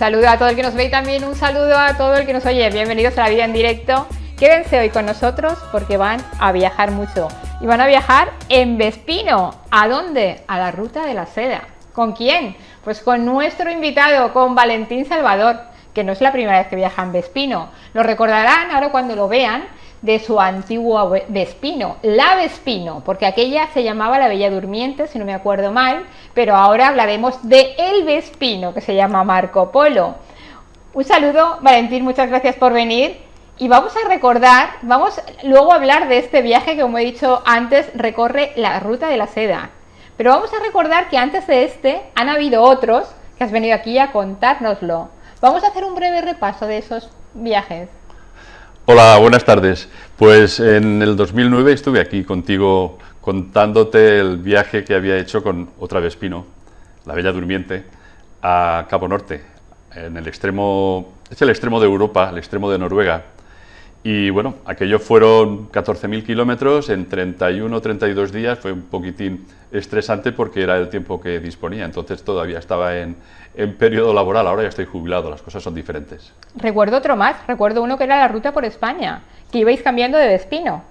saludo a todo el que nos ve y también un saludo a todo el que nos oye. Bienvenidos a La Vida en Directo. Quédense hoy con nosotros porque van a viajar mucho. Y van a viajar en Vespino. ¿A dónde? A la Ruta de la Seda. ¿Con quién? Pues con nuestro invitado, con Valentín Salvador, que no es la primera vez que viaja en Vespino. Lo recordarán ahora cuando lo vean de su antiguo Vespino, la Vespino, porque aquella se llamaba la Bella Durmiente, si no me acuerdo mal, pero ahora hablaremos de el Vespino, que se llama Marco Polo. Un saludo, Valentín, muchas gracias por venir. Y vamos a recordar, vamos luego a hablar de este viaje que, como he dicho antes, recorre la Ruta de la Seda. Pero vamos a recordar que antes de este han habido otros que has venido aquí a contárnoslo. Vamos a hacer un breve repaso de esos viajes. Hola, buenas tardes. Pues en el 2009 estuve aquí contigo contándote el viaje que había hecho con otra Vespino, la Bella Durmiente, a Cabo Norte, en el extremo, es el extremo de Europa, el extremo de Noruega. Y bueno, aquello fueron 14.000 kilómetros en 31 o 32 días, fue un poquitín estresante porque era el tiempo que disponía, entonces todavía estaba en periodo laboral, ahora ya estoy jubilado, las cosas son diferentes. Recuerdo otro más, recuerdo uno que era la Ruta por España, que ibais cambiando de Vespino.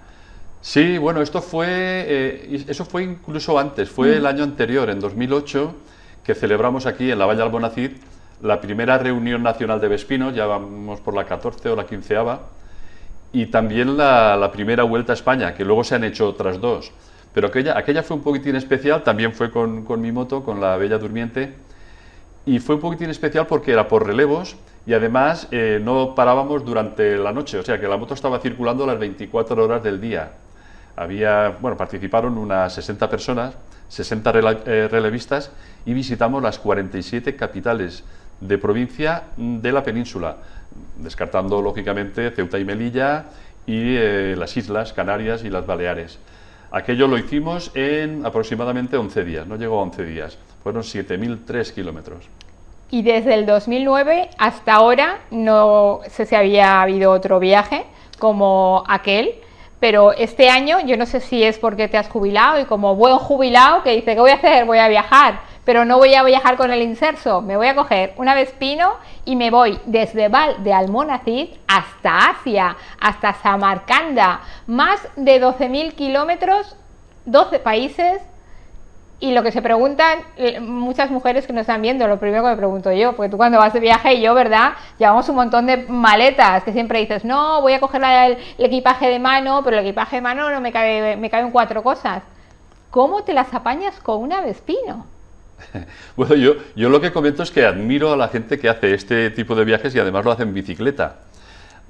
Sí, bueno, eso fue incluso antes, fue el año anterior, en 2008, que celebramos aquí en la Vall d'Almonacid la primera reunión nacional de Vespinos, ya vamos por la 14 o la 15ª, y también la primera Vuelta a España, que luego se han hecho otras dos. Pero aquella fue un poquitín especial, también fue con mi moto, con la Bella Durmiente, y fue un poquitín especial porque era por relevos y además no parábamos durante la noche, o sea que la moto estaba circulando las 24 horas del día. Participaron unas 60 personas, 60 relevistas y visitamos las 47 capitales de provincia de la península, descartando lógicamente Ceuta y Melilla y las Islas Canarias y las Baleares. Aquello lo hicimos en aproximadamente 11 días, no llegó a 11 días, fueron 7.003 kilómetros. Y desde el 2009 hasta ahora no sé si había habido otro viaje como aquel, pero este año yo no sé si es porque te has jubilado y como buen jubilado que dice, ¿qué voy a hacer? Voy a viajar, pero no voy a viajar con el inserso, me voy a coger una Vespino y me voy desde Vall d'Almonacid hasta Asia, hasta Samarcanda, más de 12.000 kilómetros, 12 países. Y lo que se preguntan muchas mujeres que nos están viendo, lo primero que me pregunto yo, porque tú cuando vas de viaje y yo, ¿verdad? Llevamos un montón de maletas, que siempre dices, no, voy a coger el equipaje de mano, pero el equipaje de mano no me caben 4 cosas. ¿Cómo te las apañas con una Vespino? Bueno, yo lo que comento es que admiro a la gente que hace este tipo de viajes y además lo hace en bicicleta.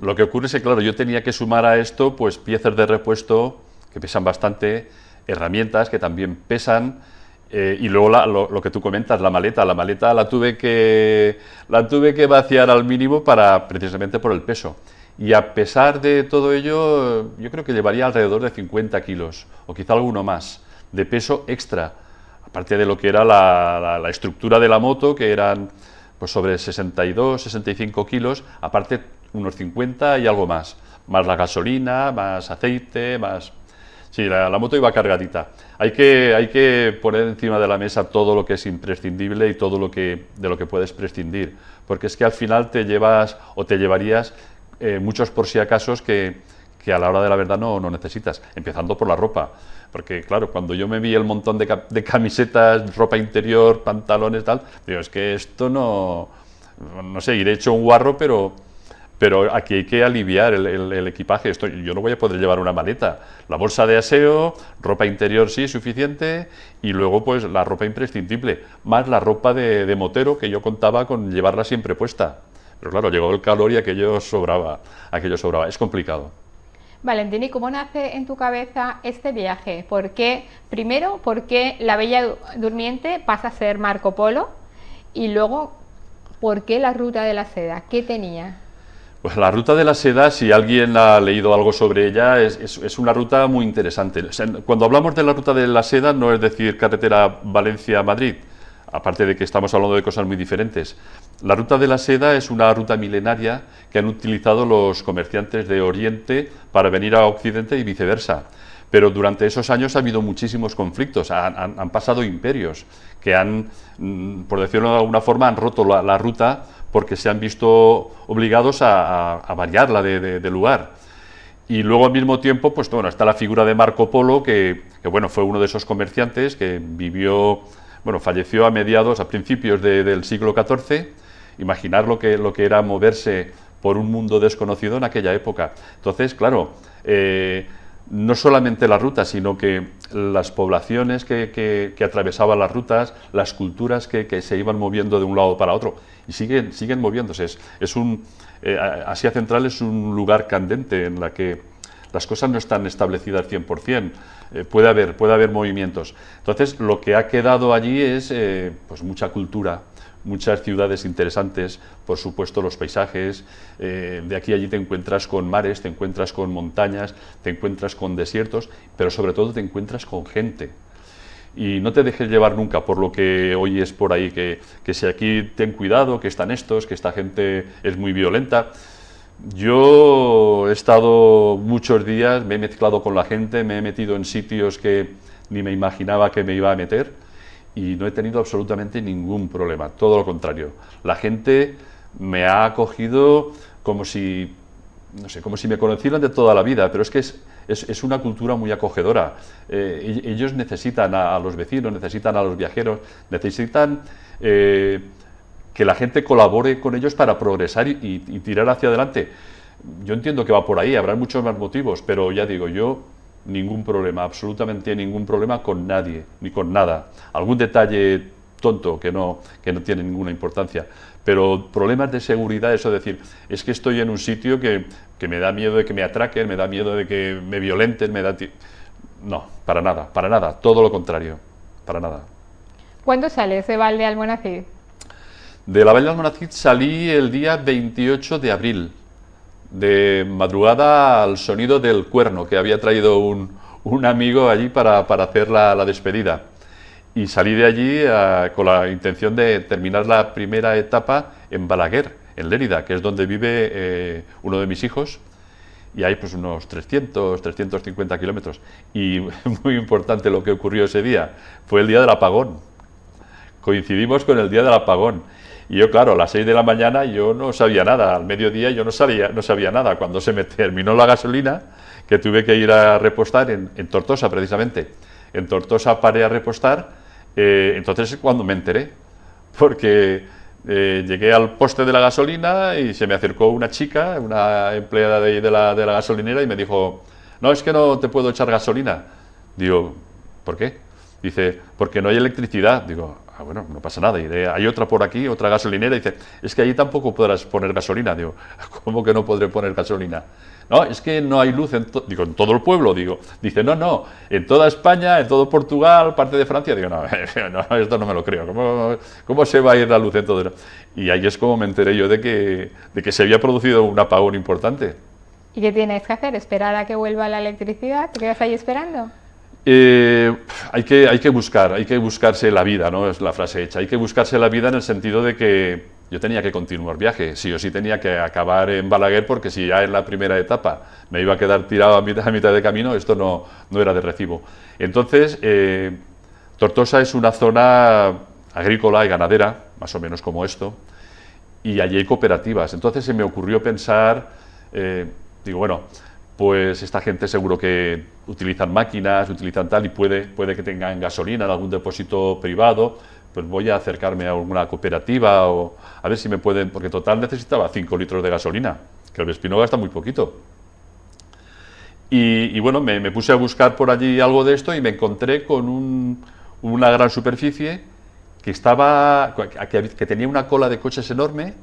Lo que ocurre es que, claro, yo tenía que sumar a esto pues piezas de repuesto que pesan bastante, herramientas que también pesan, y luego lo que tú comentas, la maleta la tuve que vaciar al mínimo precisamente por el peso. Y a pesar de todo ello, yo creo que llevaría alrededor de 50 kilos, o quizá alguno más, de peso extra, aparte de lo que era la estructura de la moto, que eran pues sobre 62, 65 kilos, aparte unos 50 y algo más la gasolina, más aceite, más... Sí, la moto iba cargadita. Hay que poner encima de la mesa todo lo que es imprescindible y todo de lo que puedes prescindir, porque es que al final te llevarías muchos por si acasos que a la hora de la verdad no necesitas, empezando por la ropa, porque claro, cuando yo me vi el montón de camisetas, ropa interior, pantalones, tal, digo, es que esto no sé, iré hecho un guarro, pero aquí hay que aliviar el equipaje. Yo no voy a poder llevar una maleta. La bolsa de aseo, ropa interior sí, suficiente, y luego pues la ropa imprescindible, más la ropa de motero, que yo contaba con llevarla siempre puesta. Pero claro, llegó el calor y aquello sobraba. Es complicado. Valentín, ¿y cómo nace en tu cabeza este viaje? ¿Por qué la Bella Durmiente pasa a ser Marco Polo? Y luego, ¿por qué la Ruta de la Seda? ¿Qué tenía? Pues la Ruta de la Seda, si alguien ha leído algo sobre ella, es una ruta muy interesante. O sea, cuando hablamos de la Ruta de la Seda, no es decir carretera Valencia-Madrid, aparte de que estamos hablando de cosas muy diferentes. La Ruta de la Seda es una ruta milenaria que han utilizado los comerciantes de Oriente para venir a Occidente y viceversa. Pero durante esos años ha habido muchísimos conflictos, han pasado imperios que han, por decirlo de alguna forma, han roto la ruta porque se han visto obligados a variarla de lugar. Y luego al mismo tiempo, pues bueno, está la figura de Marco Polo, que bueno, fue uno de esos comerciantes que vivió, bueno, falleció a principios del siglo XIV. Imaginar lo que era moverse por un mundo desconocido en aquella época. Entonces, claro, no solamente la ruta, sino que las poblaciones que atravesaban las rutas, las culturas que se iban moviendo de un lado para otro, y siguen moviéndose. Asia Central es un lugar candente en la que las cosas no están establecidas al 100%, puede haber movimientos. Entonces, lo que ha quedado allí es pues mucha cultura, muchas ciudades interesantes, por supuesto los paisajes, de aquí a allí te encuentras con mares, te encuentras con montañas, te encuentras con desiertos, pero sobre todo te encuentras con gente. Y no te dejes llevar nunca por lo que oyes por ahí, que si aquí ten cuidado, que están estos, que esta gente es muy violenta. Yo he estado muchos días, me he mezclado con la gente, me he metido en sitios que ni me imaginaba que me iba a meter, y no he tenido absolutamente ningún problema, todo lo contrario. La gente me ha acogido como si, no sé, como si me conocieran de toda la vida, pero es que es una cultura muy acogedora. Ellos necesitan a los vecinos, necesitan a los viajeros, necesitan que la gente colabore con ellos para progresar y tirar hacia adelante. Yo entiendo que va por ahí, habrá muchos más motivos, pero ya digo, yo ningún problema, absolutamente ningún problema con nadie, ni con nada. Algún detalle tonto que no tiene ninguna importancia, pero problemas de seguridad, eso es decir, es que estoy en un sitio que me da miedo de que me atraquen, me da miedo de que me violenten, no, para nada, todo lo contrario, para nada. ¿Cuándo sales de Valdealmonacid? De la Valdealmonacid salí el día 28 de abril, de madrugada, al sonido del cuerno que había traído un amigo allí para hacer la despedida. Y salí de allí con la intención de terminar la primera etapa en Balaguer, en Lérida, que es donde vive uno de mis hijos, y hay pues unos 350 kilómetros. Y muy importante lo que ocurrió ese día, fue el día del apagón. Coincidimos con el día del apagón. Y yo, claro, a las 6 de la mañana yo no sabía nada, al mediodía yo no sabía nada. Cuando se me terminó la gasolina, que tuve que ir a repostar en Tortosa, precisamente. En Tortosa paré a repostar, entonces es cuando me enteré, porque llegué al poste de la gasolina y se me acercó una chica, una empleada de la gasolinera, y me dijo, no, es que no te puedo echar gasolina. Digo, ¿por qué? Dice, porque no hay electricidad. Digo, bueno, no pasa nada, hay otra por aquí, otra gasolinera. Dice, es que allí tampoco podrás poner gasolina. Digo, ¿cómo que no podré poner gasolina? No, es que no hay luz en todo el pueblo. Digo, dice, no, en toda España, en todo Portugal, parte de Francia. Digo, no, esto no me lo creo. ¿Cómo se va a ir la luz en todo? Y ahí es como me enteré yo de que se había producido un apagón importante. ¿Y qué tienes que hacer? ¿Esperar a que vuelva la electricidad? ¿Te quedas ahí esperando? Hay que buscarse la vida, ¿no? Es la frase hecha. Hay que buscarse la vida en el sentido de que yo tenía que continuar viaje, sí o sí tenía que acabar en Balaguer, porque si ya en la primera etapa me iba a quedar tirado a mitad de camino, esto no era de recibo. Entonces, Tortosa es una zona agrícola y ganadera, más o menos como esto, y allí hay cooperativas. Entonces se me ocurrió pensar, digo, bueno, pues esta gente seguro que utilizan máquinas, utilizan tal, y puede que tengan gasolina en algún depósito privado, pues voy a acercarme a alguna cooperativa o a ver si me pueden, porque total necesitaba 5 litros de gasolina, que el Vespino gasta muy poquito. Y bueno, me puse a buscar por allí algo de esto y me encontré con una gran superficie que tenía una cola de coches enorme.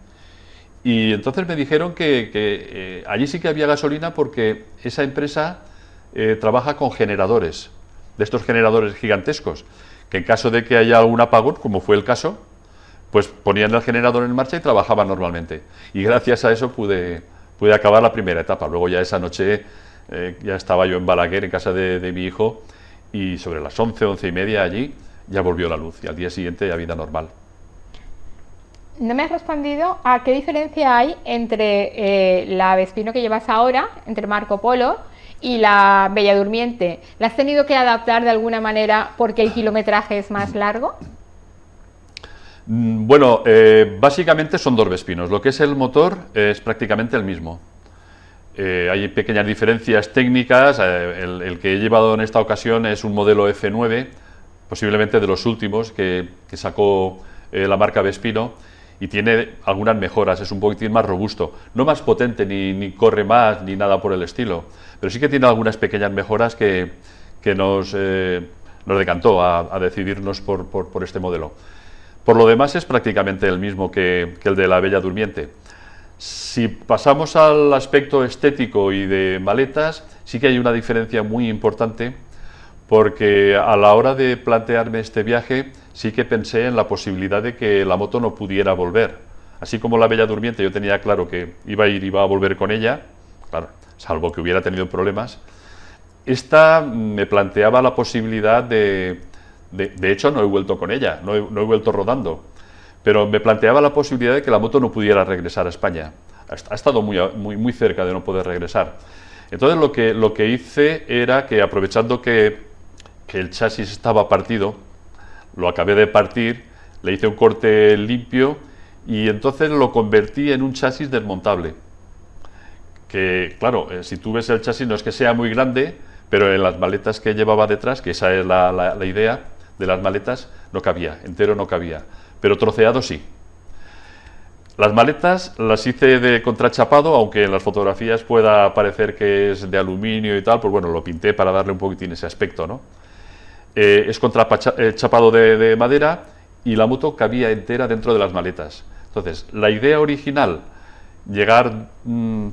Y entonces me dijeron que allí sí que había gasolina, porque esa empresa trabaja con generadores, de estos generadores gigantescos, que en caso de que haya algún apagón, como fue el caso, pues ponían el generador en marcha y trabajaban normalmente. Y gracias a eso pude acabar la primera etapa. Luego ya esa noche ya estaba yo en Balaguer, en casa de mi hijo, y sobre las 11 y media allí ya volvió la luz, y al día siguiente ya vida normal. No me has respondido a qué diferencia hay entre la Vespino que llevas ahora, entre Marco Polo, y la Bella Durmiente, ¿la has tenido que adaptar de alguna manera porque el kilometraje es más largo? Bueno, básicamente son dos Vespinos. Lo que es el motor es prácticamente el mismo. Hay pequeñas diferencias técnicas. El que he llevado en esta ocasión es un modelo F9, posiblemente de los últimos que sacó la marca Vespino, y tiene algunas mejoras. Es un poquitín más robusto, no más potente, ni corre más, ni nada por el estilo, pero sí que tiene algunas pequeñas mejoras que nos decantó a decidirnos por este modelo. Por lo demás es prácticamente el mismo que el de la Bella Durmiente. Si pasamos al aspecto estético y de maletas, sí que hay una diferencia muy importante, porque a la hora de plantearme este viaje sí que pensé en la posibilidad de que la moto no pudiera volver. Así como la Bella Durmiente yo tenía claro que iba a volver con ella, claro, salvo que hubiera tenido problemas, esta me planteaba la posibilidad de hecho no he vuelto con ella, no he vuelto rodando, pero me planteaba la posibilidad de que la moto no pudiera regresar a España. Ha estado muy cerca de no poder regresar. Entonces lo que hice era que, aprovechando que el chasis estaba partido, lo acabé de partir, le hice un corte limpio y entonces lo convertí en un chasis desmontable. Que claro, si tú ves el chasis no es que sea muy grande, pero en las maletas que llevaba detrás, que esa es la idea de las maletas, no cabía, entero no cabía, pero troceado sí. Las maletas las hice de contrachapado, aunque en las fotografías pueda parecer que es de aluminio y tal, pues bueno, lo pinté para darle un poquitín ese aspecto, ¿no? Es contrachapado de madera y la moto cabía entera dentro de las maletas. Entonces, la idea original, llegar,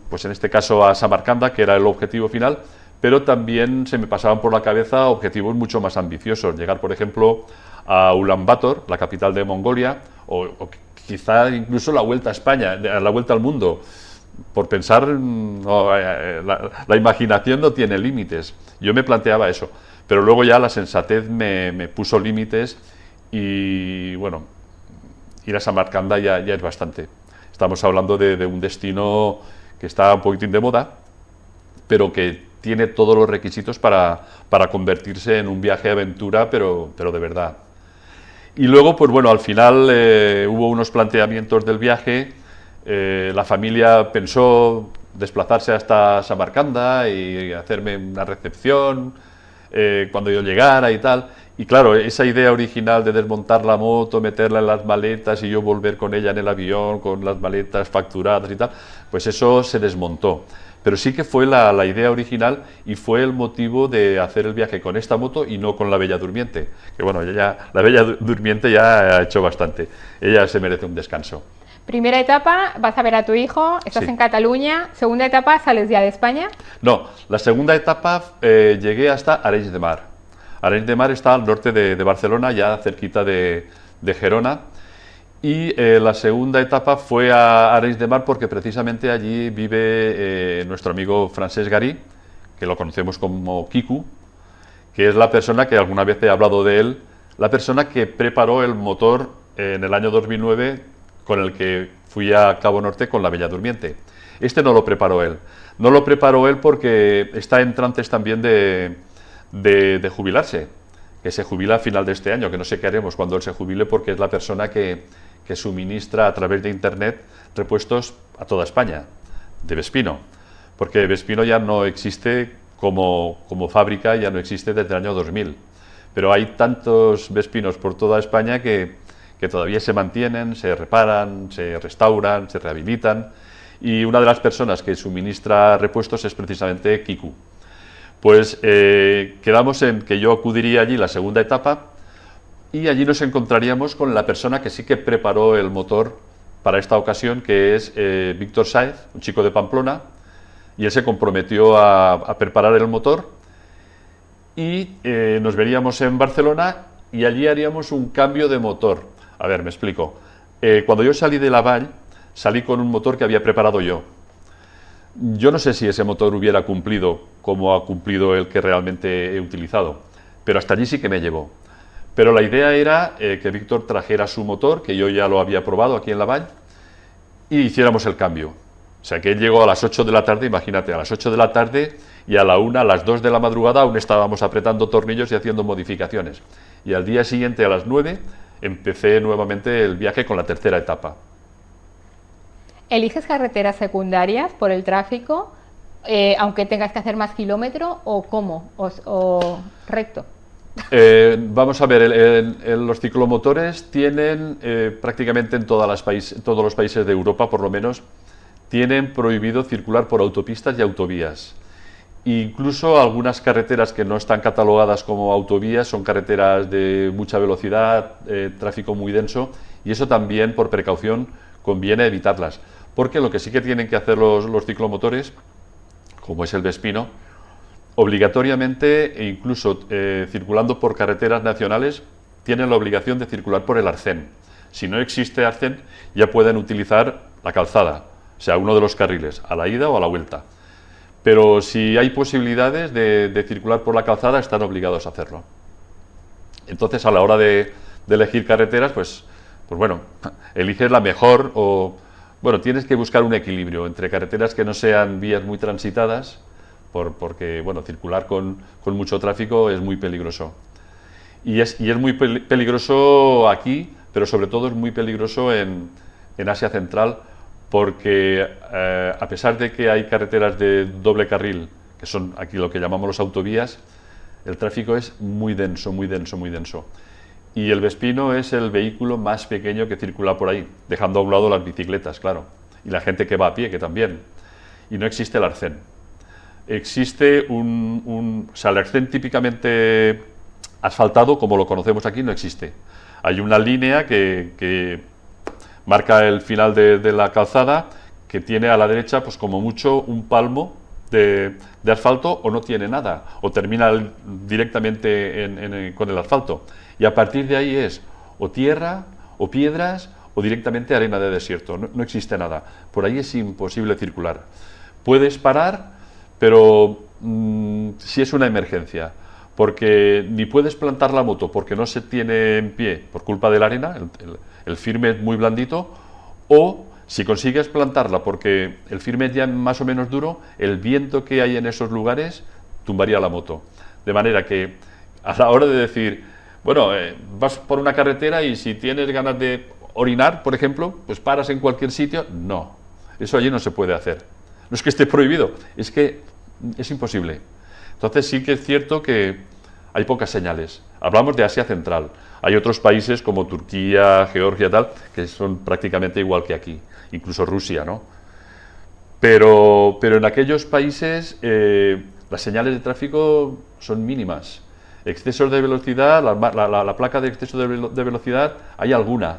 pues en este caso a Samarcanda, que era el objetivo final, pero también se me pasaban por la cabeza objetivos mucho más ambiciosos, llegar, por ejemplo, a Ulaanbaatar, la capital de Mongolia, o quizá incluso la vuelta a España, la vuelta al mundo. Por pensar, la imaginación no tiene límites. Yo me planteaba eso, pero luego ya la sensatez me puso límites y, bueno, ir a Samarcanda ya es bastante. Estamos hablando de un destino que está un poquitín de moda, pero que tiene todos los requisitos para convertirse en un viaje de aventura, pero de verdad. Y luego, pues bueno, al final hubo unos planteamientos del viaje. La familia pensó desplazarse hasta Samarcanda y hacerme una recepción cuando yo llegara y tal. Y claro, esa idea original de desmontar la moto, meterla en las maletas y yo volver con ella en el avión, con las maletas facturadas y tal, pues eso se desmontó. Pero sí que fue la idea original y fue el motivo de hacer el viaje con esta moto y no con la Bella Durmiente. Que bueno, la Bella Durmiente ya ha hecho bastante. Ella se merece un descanso. Primera etapa, vas a ver a tu hijo, estás en Cataluña. Segunda etapa, ¿sales ya de España? No, la segunda etapa llegué hasta Arenys de Mar. Arenys de Mar está al norte de Barcelona, ya cerquita de Gerona. Y la segunda etapa fue a Arenys de Mar porque precisamente allí vive nuestro amigo Francesc Garí, que lo conocemos como Kiku, que es la persona que alguna vez he hablado de él, la persona que preparó el motor en el año 2009 con el que fui a Cabo Norte con la Bella Durmiente. Este no lo preparó él. No lo preparó él porque está en trances también de jubilarse, que se jubila a final de este año, que no sé qué haremos cuando él se jubile porque es la persona que suministra a través de internet repuestos a toda España, de Vespino, porque Vespino ya no existe como fábrica, ya no existe desde el año 2000, pero hay tantos Vespinos por toda España que todavía se mantienen, se reparan, se restauran, se rehabilitan, y una de las personas que suministra repuestos es precisamente Kiku. Pues quedamos en que yo acudiría allí la segunda etapa, y allí nos encontraríamos con la persona que sí que preparó el motor para esta ocasión, que es Víctor Sáez, un chico de Pamplona, y él se comprometió a preparar el motor y nos veríamos en Barcelona y allí haríamos un cambio de motor. A ver, me explico. Cuando yo salí de Laval, salí con un motor que había preparado yo. Yo no sé si ese motor hubiera cumplido como ha cumplido el que realmente he utilizado, pero hasta allí sí que me llevó. Pero la idea era que Víctor trajera su motor, que yo ya lo había probado aquí en Laval, y hiciéramos el cambio. O sea, que él llegó a las 8 de la tarde, imagínate, a las 8 de la tarde y a la 1, a las 2 de la madrugada aún estábamos apretando tornillos y haciendo modificaciones. Y al día siguiente, a las 9, empecé nuevamente el viaje con la tercera etapa. ¿Eliges carreteras secundarias por el tráfico, aunque tengas que hacer más kilómetros, o cómo? ¿O recto? Vamos a ver, los ciclomotores tienen prácticamente en todos los países de Europa, por lo menos, tienen prohibido circular por autopistas y autovías. Incluso algunas carreteras que no están catalogadas como autovías son carreteras de mucha velocidad, tráfico muy denso, y eso también, por precaución, conviene evitarlas. Porque lo que sí que tienen que hacer los ciclomotores, como es el Vespino, obligatoriamente, e incluso circulando por carreteras nacionales, tienen la obligación de circular por el arcén. Si no existe arcén, ya pueden utilizar la calzada, o sea, uno de los carriles, a la ida o a la vuelta. Pero si hay posibilidades de circular por la calzada, están obligados a hacerlo. Entonces, a la hora de elegir carreteras, pues bueno, eliges la mejor o... Bueno, tienes que buscar un equilibrio entre carreteras que no sean vías muy transitadas, porque, bueno, circular con mucho tráfico es muy peligroso. Y es muy peligroso aquí, pero sobre todo es muy peligroso en Asia Central, porque a pesar de que hay carreteras de doble carril, que son aquí lo que llamamos las autovías, el tráfico es muy denso, muy denso, muy denso. Y el Vespino es el vehículo más pequeño que circula por ahí, dejando a un lado las bicicletas, claro, y la gente que va a pie, que también. Y no existe el arcén. Existe o sea, el arcén típicamente asfaltado, como lo conocemos aquí, no existe. Hay una línea que marca el final de la calzada, que tiene a la derecha, pues como mucho, un palmo de asfalto, o no tiene nada, o termina directamente con el asfalto. Y a partir de ahí es o tierra, o piedras, o directamente arena de desierto. No existe nada. Por ahí es imposible circular. Puedes parar, pero si es una emergencia, porque ni puedes plantar la moto porque no se tiene en pie por culpa de la arena, el firme es muy blandito, o si consigues plantarla porque el firme es ya más o menos duro, el viento que hay en esos lugares tumbaría la moto. De manera que a la hora de decir, bueno, vas por una carretera y si tienes ganas de orinar, por ejemplo, pues paras en cualquier sitio. No, eso allí no se puede hacer. No es que esté prohibido, es que es imposible. Entonces sí que es cierto que hay pocas señales. Hablamos de Asia Central. Hay otros países como Turquía, Georgia, tal, que son prácticamente igual que aquí, incluso Rusia, ¿no? Pero en aquellos países las señales de tráfico son mínimas. Excesos de velocidad, la placa de exceso de velocidad, hay alguna.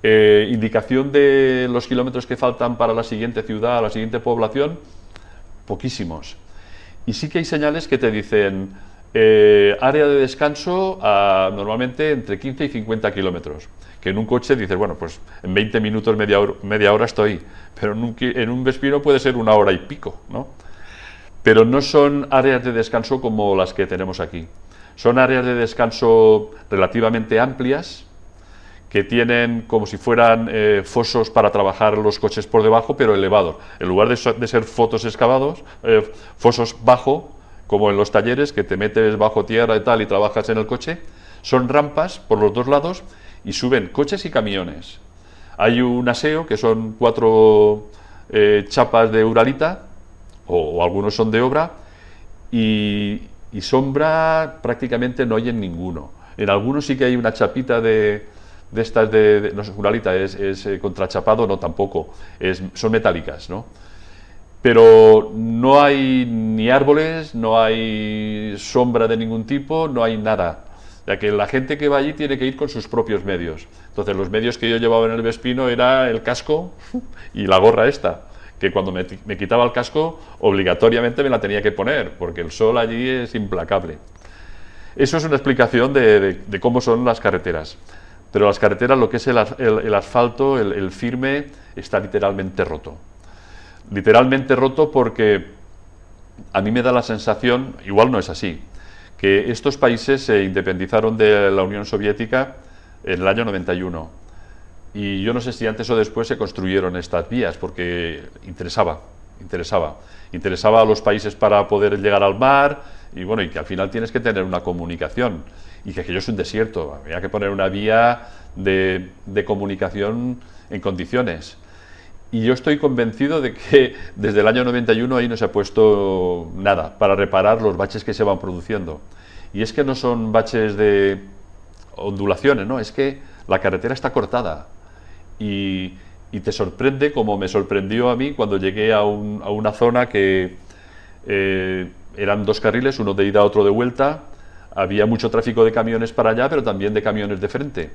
Indicación de los kilómetros que faltan para la siguiente ciudad, la siguiente población, poquísimos. Y sí que hay señales que te dicen área de descanso normalmente entre 15 y 50 kilómetros. Que en un coche dices, bueno, pues en 20 minutos, media hora estoy, pero en un Vespino puede ser 1 hora y pico, ¿no? Pero no son áreas de descanso como las que tenemos aquí. Son áreas de descanso relativamente amplias, que tienen como si fueran fosos para trabajar los coches por debajo, pero elevados. En lugar de ser fosos bajo, como en los talleres, que te metes bajo tierra y tal y trabajas en el coche, son rampas por los dos lados y suben coches y camiones. Hay un aseo, que son 4 chapas de Uralita, o algunos son de obra, y sombra prácticamente no hay en ninguno. En algunos sí que hay una chapita de estas no es Uralita, es contrachapado, no tampoco, son metálicas, ¿no? Pero no hay ni árboles, no hay sombra de ningún tipo, no hay nada. Ya que la gente que va allí tiene que ir con sus propios medios. Entonces los medios que yo llevaba en el Vespino era el casco y la gorra esta, que cuando me quitaba el casco obligatoriamente me la tenía que poner, porque el sol allí es implacable. Eso es una explicación de cómo son las carreteras. Pero las carreteras, lo que es el asfalto, el firme, está literalmente roto. Literalmente roto porque a mí me da la sensación, igual no es así, que estos países se independizaron de la Unión Soviética en el año 91. Y yo no sé si antes o después se construyeron estas vías, porque interesaba a los países para poder llegar al mar, y bueno, y que al final tienes que tener una comunicación, y que aquello es un desierto, había que poner una vía de comunicación en condiciones. Y yo estoy convencido de que desde el año 91 ahí no se ha puesto nada para reparar los baches que se van produciendo. Y es que no son baches de ondulaciones, ¿no? Es que la carretera está cortada. Y te sorprende, como me sorprendió a mí cuando llegué a una zona que eran 2 carriles, uno de ida, otro de vuelta, había mucho tráfico de camiones para allá, pero también de camiones de frente.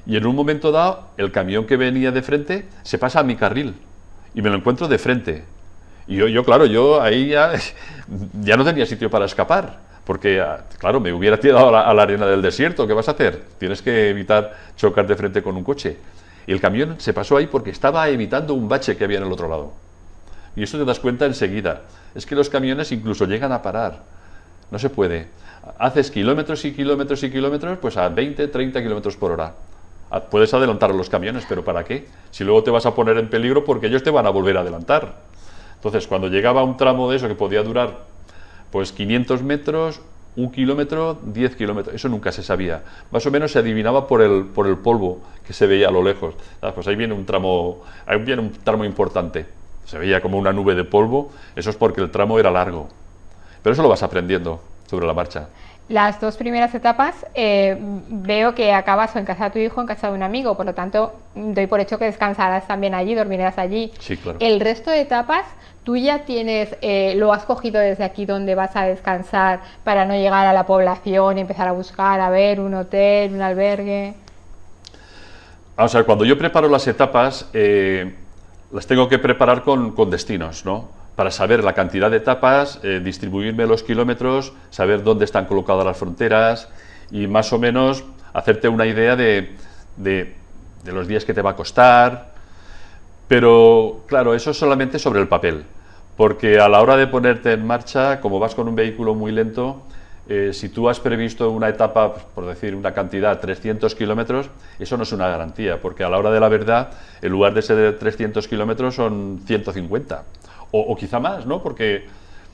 Y en un momento dado, el camión que venía de frente se pasa a mi carril y me lo encuentro de frente. Y yo ahí ya no tenía sitio para escapar, porque, claro, me hubiera tirado a la arena del desierto. ¿Qué vas a hacer? Tienes que evitar chocar de frente con un coche. Y el camión se pasó ahí porque estaba evitando un bache que había en el otro lado. Y eso te das cuenta enseguida. Es que los camiones incluso llegan a parar. No se puede. Haces kilómetros y kilómetros y kilómetros, pues a 20, 30 kilómetros por hora. Puedes adelantar a los camiones, pero ¿para qué? Si luego te vas a poner en peligro porque ellos te van a volver a adelantar. Entonces, cuando llegaba un tramo de eso que podía durar pues 500 metros, 1 kilómetro, 10 kilómetros, eso nunca se sabía. Más o menos se adivinaba por el polvo que se veía a lo lejos. Pues ahí viene un tramo importante. Se veía como una nube de polvo, eso es porque el tramo era largo. Pero eso lo vas aprendiendo sobre la marcha. Las 2 primeras etapas veo que acabas o en casa de tu hijo o en casa de un amigo, por lo tanto doy por hecho que descansarás también allí, dormirás allí. Sí, claro. El resto de etapas, tú ya tienes, lo has cogido desde aquí donde vas a descansar para no llegar a la población y empezar a buscar, a ver, un hotel, un albergue. Vamos a ver, cuando yo preparo las etapas, las tengo que preparar con destinos, ¿no? Para saber la cantidad de etapas, distribuirme los kilómetros, saber dónde están colocadas las fronteras y más o menos hacerte una idea de los días que te va a costar. Pero claro, eso es solamente sobre el papel, porque a la hora de ponerte en marcha, como vas con un vehículo muy lento, si tú has previsto una etapa, pues, por decir una cantidad, 300 kilómetros, eso no es una garantía, porque a la hora de la verdad, en lugar de ser de 300 kilómetros son 150. O quizá más, ¿no? Porque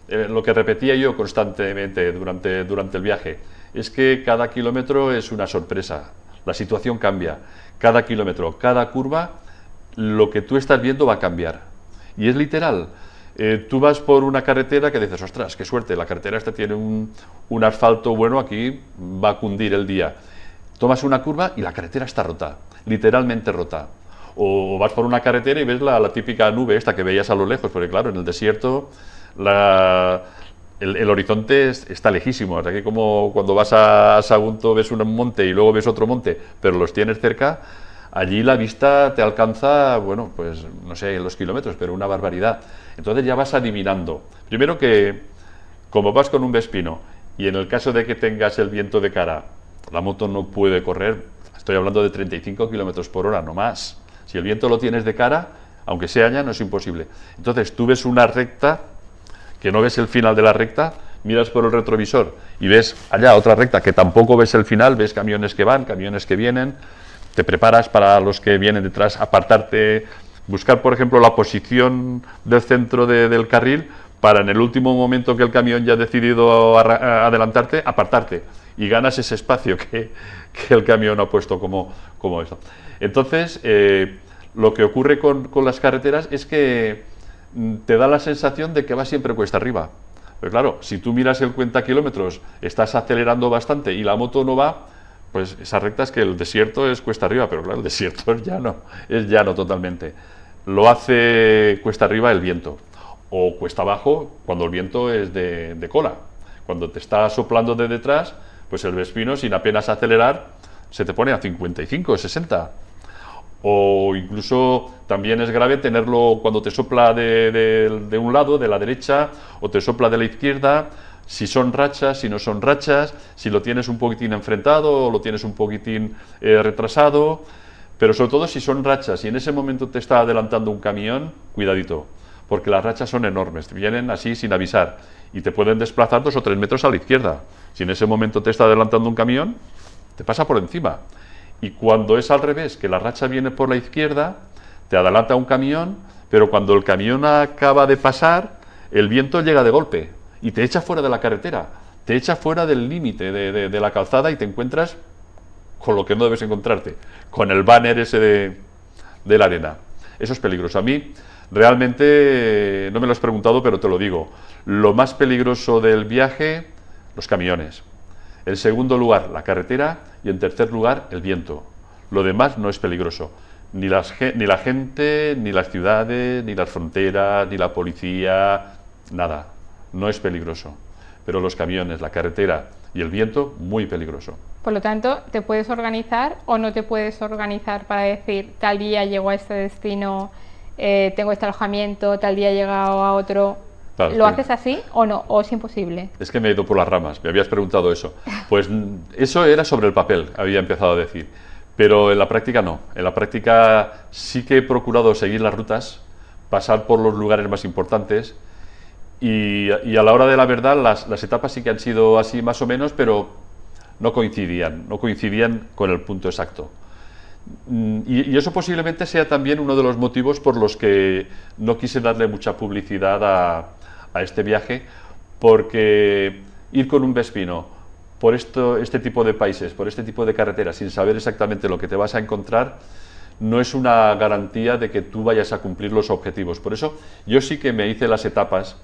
lo que repetía yo constantemente durante el viaje es que cada kilómetro es una sorpresa, la situación cambia, cada kilómetro, cada curva, lo que tú estás viendo va a cambiar. Y es literal. Tú vas por una carretera que dices, ostras, qué suerte, la carretera esta tiene un asfalto bueno, aquí va a cundir el día. Tomas una curva y la carretera está rota, literalmente rota. O vas por una carretera y ves la típica nube esta que veías a lo lejos, porque claro, en el desierto el horizonte está lejísimo. O sea, que como cuando vas a Sagunto ves un monte y luego ves otro monte, pero los tienes cerca, allí la vista te alcanza, bueno, pues no sé, los kilómetros, pero una barbaridad. Entonces ya vas adivinando. Primero que, como vas con un Vespino, y en el caso de que tengas el viento de cara, la moto no puede correr, estoy hablando de 35 kilómetros por hora, no más. Si el viento lo tienes de cara, aunque sea llano, es imposible. Entonces tú ves una recta, que no ves el final de la recta, miras por el retrovisor y ves allá otra recta que tampoco ves el final, ves camiones que van, camiones que vienen, te preparas para los que vienen detrás, apartarte, buscar por ejemplo la posición del centro del carril para en el último momento que el camión ya ha decidido adelantarte, apartarte y ganas ese espacio que el camión ha puesto como eso. Entonces, lo que ocurre con las carreteras es que te da la sensación de que vas siempre cuesta arriba. Pero claro, si tú miras el cuenta kilómetros, estás acelerando bastante y la moto no va, pues esa recta es que el desierto es cuesta arriba, pero claro, el desierto es llano totalmente. Lo hace cuesta arriba el viento, o cuesta abajo cuando el viento es de cola. Cuando te está soplando de detrás, pues el Vespino, sin apenas acelerar, se te pone a 55, 60. O incluso también es grave tenerlo cuando te sopla de un lado, de la derecha, o te sopla de la izquierda, si son rachas, si no son rachas, si lo tienes un poquitín enfrentado o lo tienes un poquitín retrasado, pero sobre todo si son rachas y en ese momento te está adelantando un camión, cuidadito, porque las rachas son enormes, vienen así sin avisar y te pueden desplazar 2 o 3 metros a la izquierda. Si en ese momento te está adelantando un camión, te pasa por encima. Y cuando es al revés, que la racha viene por la izquierda, te adelanta un camión, pero cuando el camión acaba de pasar, el viento llega de golpe y te echa fuera de la carretera, te echa fuera del límite de la calzada y te encuentras con lo que no debes encontrarte, con el banner ese de la arena. Eso es peligroso. A mí, realmente, no me lo has preguntado, pero te lo digo, lo más peligroso del viaje, los camiones. En segundo lugar, la carretera, y en tercer lugar, el viento. Lo demás no es peligroso. Ni la gente, ni las ciudades, ni las fronteras, ni la policía, nada. No es peligroso. Pero los camiones, la carretera y el viento, muy peligroso. Por lo tanto, ¿te puedes organizar o no te puedes organizar para decir tal día llego a este destino, tengo este alojamiento, tal día he llegado a otro? Claro, ¿lo haces así o no? ¿O es imposible? Es que me he ido por las ramas, me habías preguntado eso. Pues eso era sobre el papel, había empezado a decir. Pero en la práctica no. En la práctica sí que he procurado seguir las rutas, pasar por los lugares más importantes y a la hora de la verdad las etapas sí que han sido así más o menos, pero no coincidían con el punto exacto. Y eso posiblemente sea también uno de los motivos por los que no quise darle mucha publicidad a este viaje, porque ir con un Vespino por este tipo de países, por este tipo de carreteras, sin saber exactamente lo que te vas a encontrar, no es una garantía de que tú vayas a cumplir los objetivos. Por eso yo sí que me hice las etapas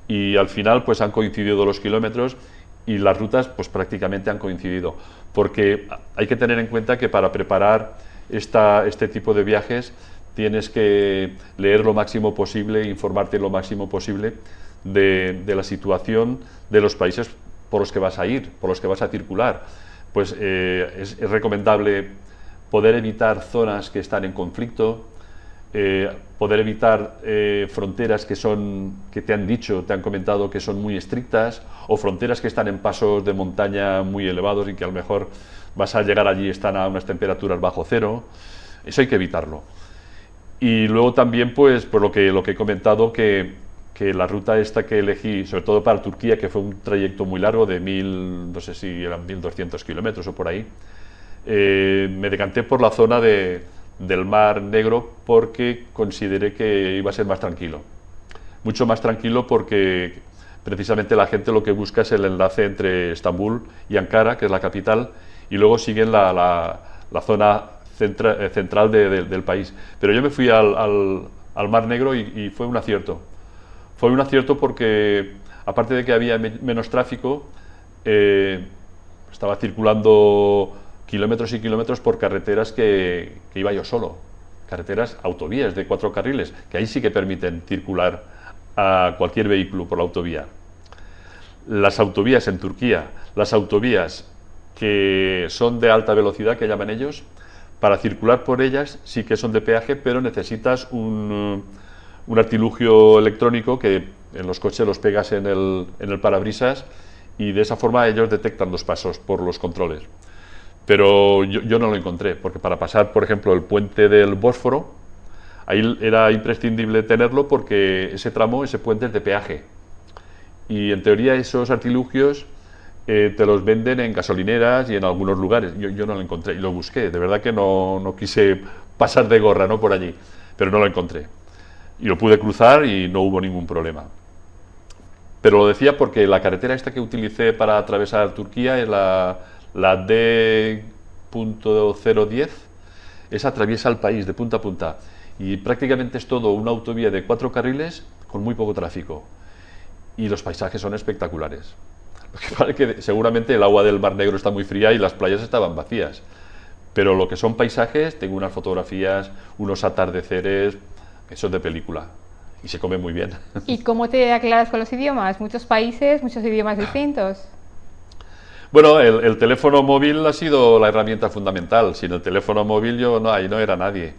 y al final pues han coincidido los kilómetros y las rutas pues prácticamente han coincidido, porque hay que tener en cuenta que para preparar este tipo de viajes tienes que leer lo máximo posible, informarte lo máximo posible de la situación de los países por los que vas a ir, por los que vas a circular. Pues es recomendable poder evitar zonas que están en conflicto, poder evitar fronteras que te han dicho, te han comentado que son muy estrictas, o fronteras que están en pasos de montaña muy elevados y que a lo mejor vas a llegar allí y están a unas temperaturas bajo cero. Eso hay que evitarlo. Y luego también pues lo que he comentado, que la ruta esta que elegí, sobre todo para Turquía, que fue un trayecto muy largo de no sé si eran 1200 kilómetros o por ahí, me decanté por la zona del Mar Negro porque consideré que iba a ser más tranquilo. Mucho más tranquilo porque precisamente la gente lo que busca es el enlace entre Estambul y Ankara, que es la capital, y luego siguen la zona central del país. Pero yo me fui al Mar Negro y fue un acierto. Fue un acierto porque, aparte de que había menos tráfico, estaba circulando kilómetros y kilómetros por carreteras que iba yo solo, carreteras, autovías de 4 carriles, que ahí sí que permiten circular a cualquier vehículo por la autovía. Las autovías en Turquía, las autovías que son de alta velocidad, que llaman ellos, para circular por ellas sí que son de peaje, pero necesitas un artilugio electrónico que en los coches los pegas en el parabrisas y de esa forma ellos detectan los pasos por los controles. Pero yo no lo encontré, porque para pasar, por ejemplo, el puente del Bósforo, ahí era imprescindible tenerlo porque ese puente es de peaje. Y en teoría esos artilugios te los venden en gasolineras y en algunos lugares. Yo no lo encontré y lo busqué. De verdad que no quise pasar de gorra, ¿no?, por allí, pero no lo encontré. Y lo pude cruzar y no hubo ningún problema. Pero lo decía porque la carretera esta que utilicé para atravesar Turquía es la D.010, esa atraviesa el país de punta a punta y prácticamente es todo una autovía de 4 carriles con muy poco tráfico y los paisajes son espectaculares. Lo que pasa es que seguramente el agua del Mar Negro está muy fría y las playas estaban vacías, pero lo que son paisajes, tengo unas fotografías, unos atardeceres, eso es de película y se come muy bien. ¿Y cómo te aclaras con los idiomas? Muchos países, muchos idiomas distintos. Bueno, el teléfono móvil ha sido la herramienta fundamental. Sin el teléfono móvil yo no era nadie.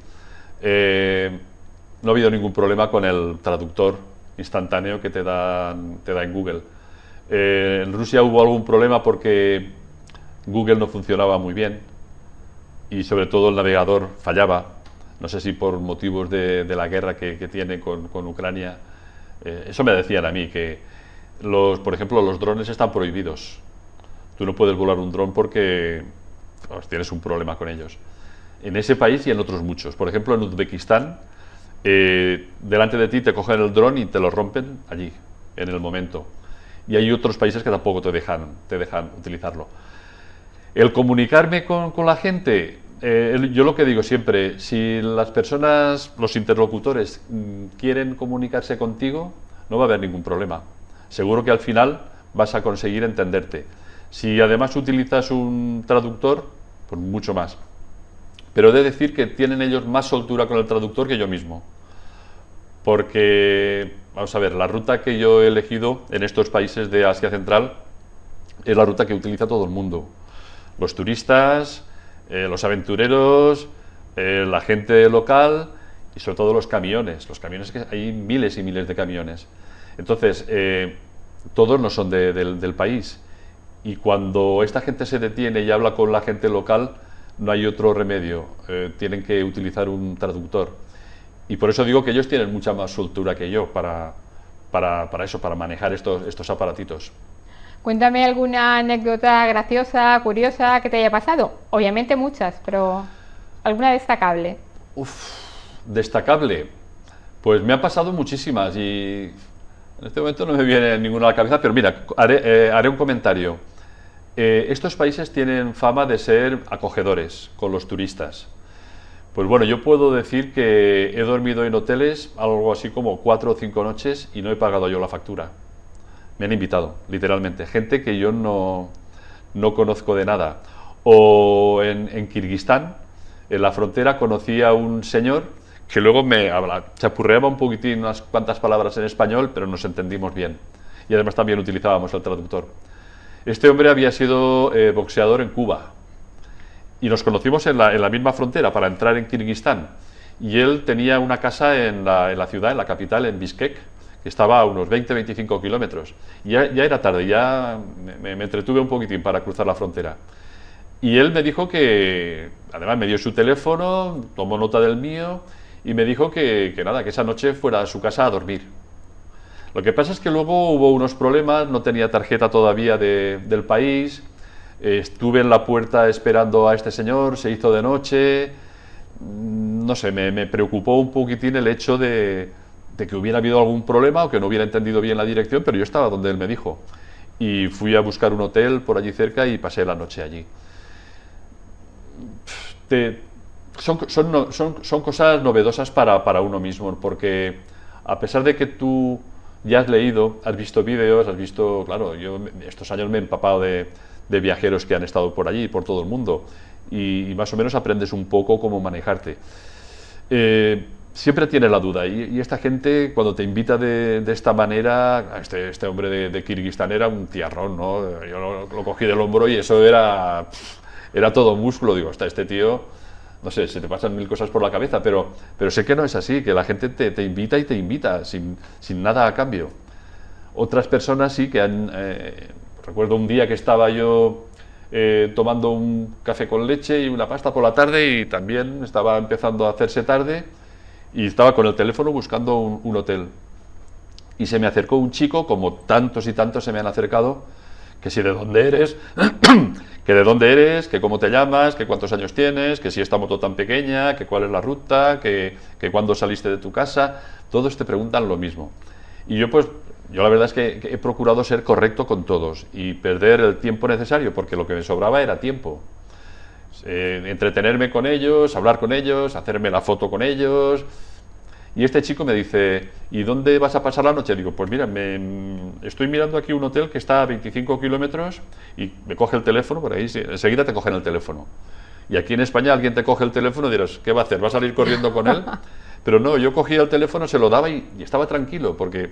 No ha habido ningún problema con el traductor instantáneo que te da en Google. En Rusia hubo algún problema porque Google no funcionaba muy bien y sobre todo el navegador fallaba. No sé si por motivos de la guerra que tiene con Ucrania. Eso me decían a mí, que por ejemplo los drones están prohibidos. Tú no puedes volar un dron porque pues, tienes un problema con ellos. En ese país y en otros muchos. Por ejemplo, en Uzbekistán, delante de ti te cogen el dron y te lo rompen allí, en el momento. Y hay otros países que tampoco te dejan utilizarlo. El comunicarme con la gente, yo lo que digo siempre, si las personas, los interlocutores, quieren comunicarse contigo, no va a haber ningún problema. Seguro que al final vas a conseguir entenderte. Si además utilizas un traductor, pues mucho más. Pero he de decir que tienen ellos más soltura con el traductor que yo mismo. Porque, vamos a ver, la ruta que yo he elegido en estos países de Asia Central es la ruta que utiliza todo el mundo. Los turistas, los aventureros, la gente local y sobre todo los camiones. Los camiones, que hay miles y miles de camiones. Entonces, todos no son del país. Y cuando esta gente se detiene y habla con la gente local, no hay otro remedio. Tienen que utilizar un traductor. Y por eso digo que ellos tienen mucha más soltura que yo para eso, para manejar estos aparatitos. Cuéntame alguna anécdota graciosa, curiosa que te haya pasado. Obviamente muchas, pero alguna destacable. Destacable. Pues me han pasado muchísimas y en este momento no me viene ninguna a la cabeza, pero mira, haré un comentario. Estos países tienen fama de ser acogedores con los turistas. Pues bueno, yo puedo decir que he dormido en hoteles algo así como 4 o 5 noches y no he pagado yo la factura. Me han invitado, literalmente, gente que yo no conozco de nada. O en Kirguistán, en la frontera, conocí a un señor que luego me chapurreaba un poquitín, unas cuantas palabras en español, pero nos entendimos bien. Y además también utilizábamos el traductor. Este hombre había sido boxeador en Cuba. Y nos conocimos en la misma frontera para entrar en Kirguistán. Y él tenía una casa en la ciudad, en la capital, en Bishkek, que estaba a unos 20-25 kilómetros. Y ya era tarde, ya me entretuve un poquitín para cruzar la frontera. Y él me dijo que, además me dio su teléfono, tomó nota del mío, y me dijo que nada, que esa noche fuera a su casa a dormir. Lo que pasa es que luego hubo unos problemas, no tenía tarjeta todavía del país. Estuve en la puerta esperando a este señor, se hizo de noche, no sé, me preocupó un poquitín el hecho de que hubiera habido algún problema o que no hubiera entendido bien la dirección, pero yo estaba donde él me dijo. Y fui a buscar un hotel por allí cerca y pasé la noche allí. Son cosas novedosas para uno mismo, porque a pesar de que tú ya has leído, has visto vídeos, has visto, claro, yo estos años me he empapado de viajeros que han estado por allí, por todo el mundo, y más o menos aprendes un poco cómo manejarte. Siempre tienes la duda, y esta gente cuando te invita de esta manera, este hombre de Kirguistán era un tiarrón, ¿no? Yo lo cogí del hombro y eso era todo músculo, digo, hasta este tío, no sé, se te pasan mil cosas por la cabeza, pero sé que no es así, que la gente te invita y te invita, sin nada a cambio. Otras personas sí que han... recuerdo un día que estaba yo tomando un café con leche y una pasta por la tarde y también estaba empezando a hacerse tarde y estaba con el teléfono buscando un hotel. Y se me acercó un chico, como tantos y tantos se me han acercado, que si de dónde eres, que de dónde eres, que cómo te llamas, que cuántos años tienes, que si esta moto tan pequeña, que cuál es la ruta, que cuándo saliste de tu casa, todos te preguntan lo mismo. Y yo la verdad es que he procurado ser correcto con todos y perder el tiempo necesario, porque lo que me sobraba era tiempo. Entretenerme con ellos, hablar con ellos, hacerme la foto con ellos. Y este chico me dice, ¿y dónde vas a pasar la noche? Digo, pues mira, estoy mirando aquí un hotel que está a 25 kilómetros y me coge el teléfono, por ahí enseguida te cogen el teléfono. Y aquí en España alguien te coge el teléfono y dirás, ¿qué va a hacer? ¿Va a salir corriendo con él? Pero no, yo cogía el teléfono, se lo daba y estaba tranquilo, porque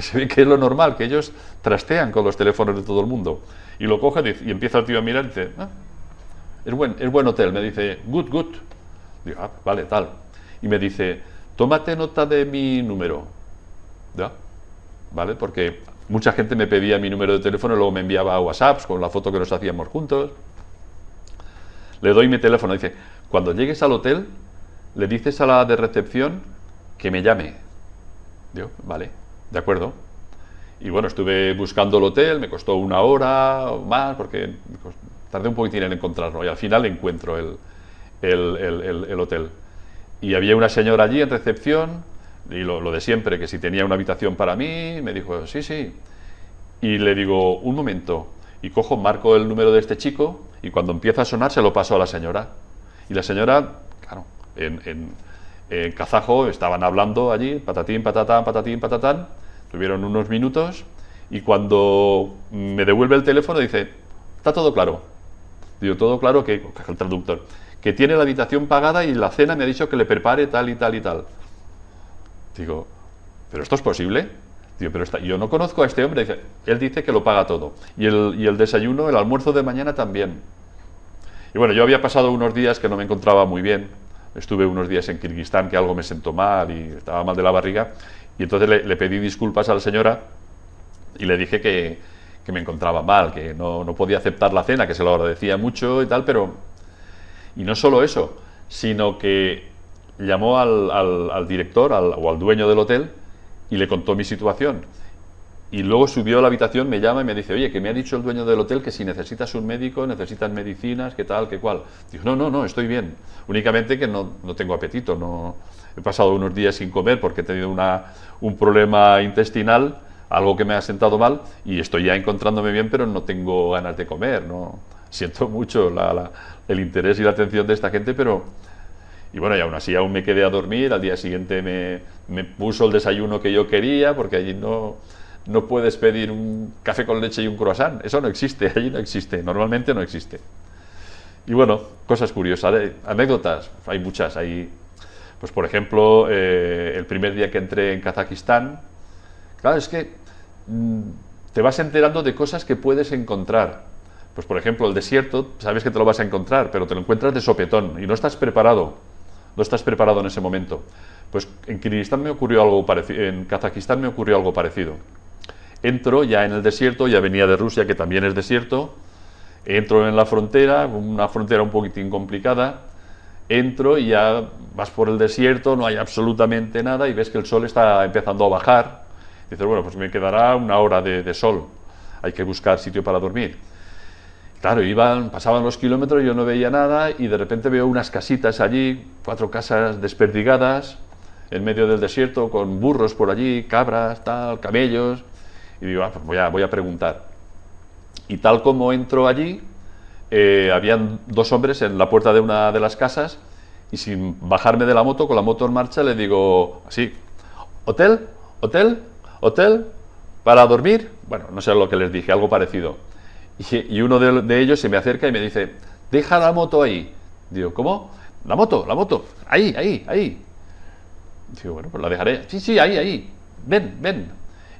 se ve que es lo normal, que ellos trastean con los teléfonos de todo el mundo. Y lo coge y empieza el tío a mirar y dice, es buen hotel. Me dice, good. Digo, vale, tal. Y me dice, tómate nota de mi número. ¿Ya? ¿Vale? Porque mucha gente me pedía mi número de teléfono y luego me enviaba WhatsApps con la foto que nos hacíamos juntos. Le doy mi teléfono. Dice, cuando llegues al hotel, le dices a la de recepción que me llame. Digo, vale, de acuerdo. Y bueno, estuve buscando el hotel, me costó 1 hora o más, porque Tardé un poquitín en encontrarlo y al final encuentro el hotel. Y había una señora allí en recepción, y lo de siempre, que si tenía una habitación para mí, me dijo, sí, sí. Y le digo, un momento, y cojo, marco el número de este chico, y cuando empieza a sonar se lo paso a la señora. Y la señora, claro, en kazajo estaban hablando allí, patatín, patatán, tuvieron unos minutos, y cuando me devuelve el teléfono dice, está todo claro. Digo, todo claro, que el traductor, que tiene la habitación pagada y la cena me ha dicho que le prepare tal y tal y tal. Digo, ¿pero esto es posible? Digo, pero yo no conozco a este hombre. Dice, él dice que lo paga todo. Y el desayuno, el almuerzo de mañana también. Y bueno, yo había pasado unos días que no me encontraba muy bien. Estuve unos días en Kirguistán que algo me sentó mal y estaba mal de la barriga. Y entonces le pedí disculpas a la señora y le dije que me encontraba mal, que no podía aceptar la cena, que se lo agradecía mucho y tal, pero... Y no solo eso, sino que llamó al director o al dueño del hotel y le contó mi situación. Y luego subió a la habitación, me llama y me dice, oye, que me ha dicho el dueño del hotel que si necesitas un médico, necesitas medicinas, que tal, que cual. Digo, no, estoy bien. Únicamente que no tengo apetito. No, he pasado unos días sin comer porque he tenido un problema intestinal, algo que me ha sentado mal, y estoy ya encontrándome bien, pero no tengo ganas de comer. No siento mucho el interés y la atención de esta gente, pero... Y bueno, y aún así aún me quedé a dormir. Al día siguiente me puso el desayuno que yo quería, porque allí no puedes pedir un café con leche y un croissant. Eso no existe, allí no existe, normalmente no existe. Y bueno, cosas curiosas, anécdotas, hay muchas. Pues por ejemplo, el primer día que entré en Kazajistán, claro, es que te vas enterando de cosas que puedes encontrar. Pues por ejemplo, el desierto, sabes que te lo vas a encontrar, pero te lo encuentras de sopetón y no estás preparado. No estás preparado en ese momento. Pues en Kirguistán me ocurrió algo parecido, en Kazajistán me ocurrió algo parecido. Entro ya en el desierto, ya venía de Rusia, que también es desierto. Entro en la frontera, una frontera un poquitín complicada. Entro y ya vas por el desierto, no hay absolutamente nada y ves que el sol está empezando a bajar. Dices, bueno, pues me quedará una hora de sol. Hay que buscar sitio para dormir. Claro, pasaban los kilómetros, yo no veía nada y de repente veo unas casitas allí, 4 casas desperdigadas en medio del desierto con burros por allí, cabras, tal, camellos. Y digo, pues voy a preguntar. Y tal como entro allí, habían 2 hombres en la puerta de una de las casas y sin bajarme de la moto, con la moto en marcha, le digo así, ¿hotel? ¿Hotel? ¿Hotel? ¿Para dormir? Bueno, no sé lo que les dije, algo parecido. Y uno de ellos se me acerca y me dice, deja la moto ahí. Digo, ¿cómo? La moto, ahí. Digo, bueno, pues la dejaré. Sí, ahí. Ven.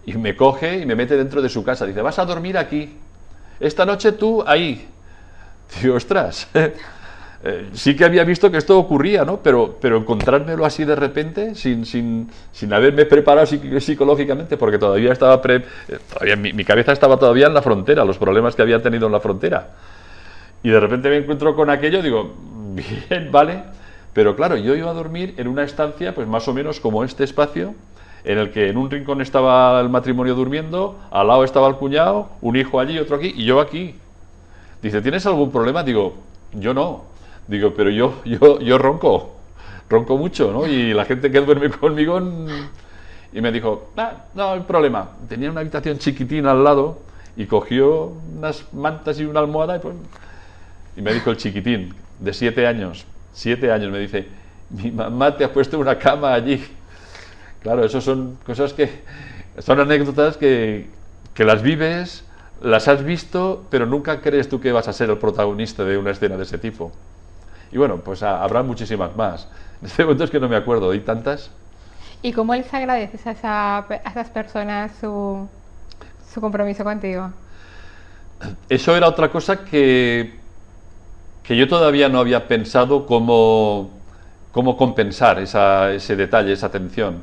Y me coge y me mete dentro de su casa. Dice, vas a dormir aquí. Esta noche tú ahí. Digo, ostras. Sí que había visto que esto ocurría, ¿no? Pero encontrármelo así de repente, sin haberme preparado psicológicamente, porque todavía mi cabeza estaba todavía en la frontera, los problemas que había tenido en la frontera. Y de repente me encuentro con aquello, digo, bien, vale. Pero claro, yo iba a dormir en una estancia, pues más o menos como este espacio, en el que en un rincón estaba el matrimonio durmiendo, al lado estaba el cuñado, un hijo allí, otro aquí, y yo aquí. Dice, ¿tienes algún problema? Digo, yo no. Digo, pero yo ronco mucho, ¿no? Y la gente que duerme conmigo... Y me dijo, no hay problema. Tenía una habitación chiquitina al lado y cogió unas mantas y una almohada y me dijo el chiquitín, de 7 años, me dice, mi mamá te ha puesto una cama allí. Claro, eso son cosas son anécdotas que las vives, las has visto, pero nunca crees tú que vas a ser el protagonista de una escena de ese tipo. Y bueno, pues habrá muchísimas más. En este momento es que no me acuerdo, ¿hay tantas? ¿Y cómo les agradeces a esas personas su compromiso contigo? Eso era otra cosa que yo todavía no había pensado cómo compensar ese detalle, esa atención.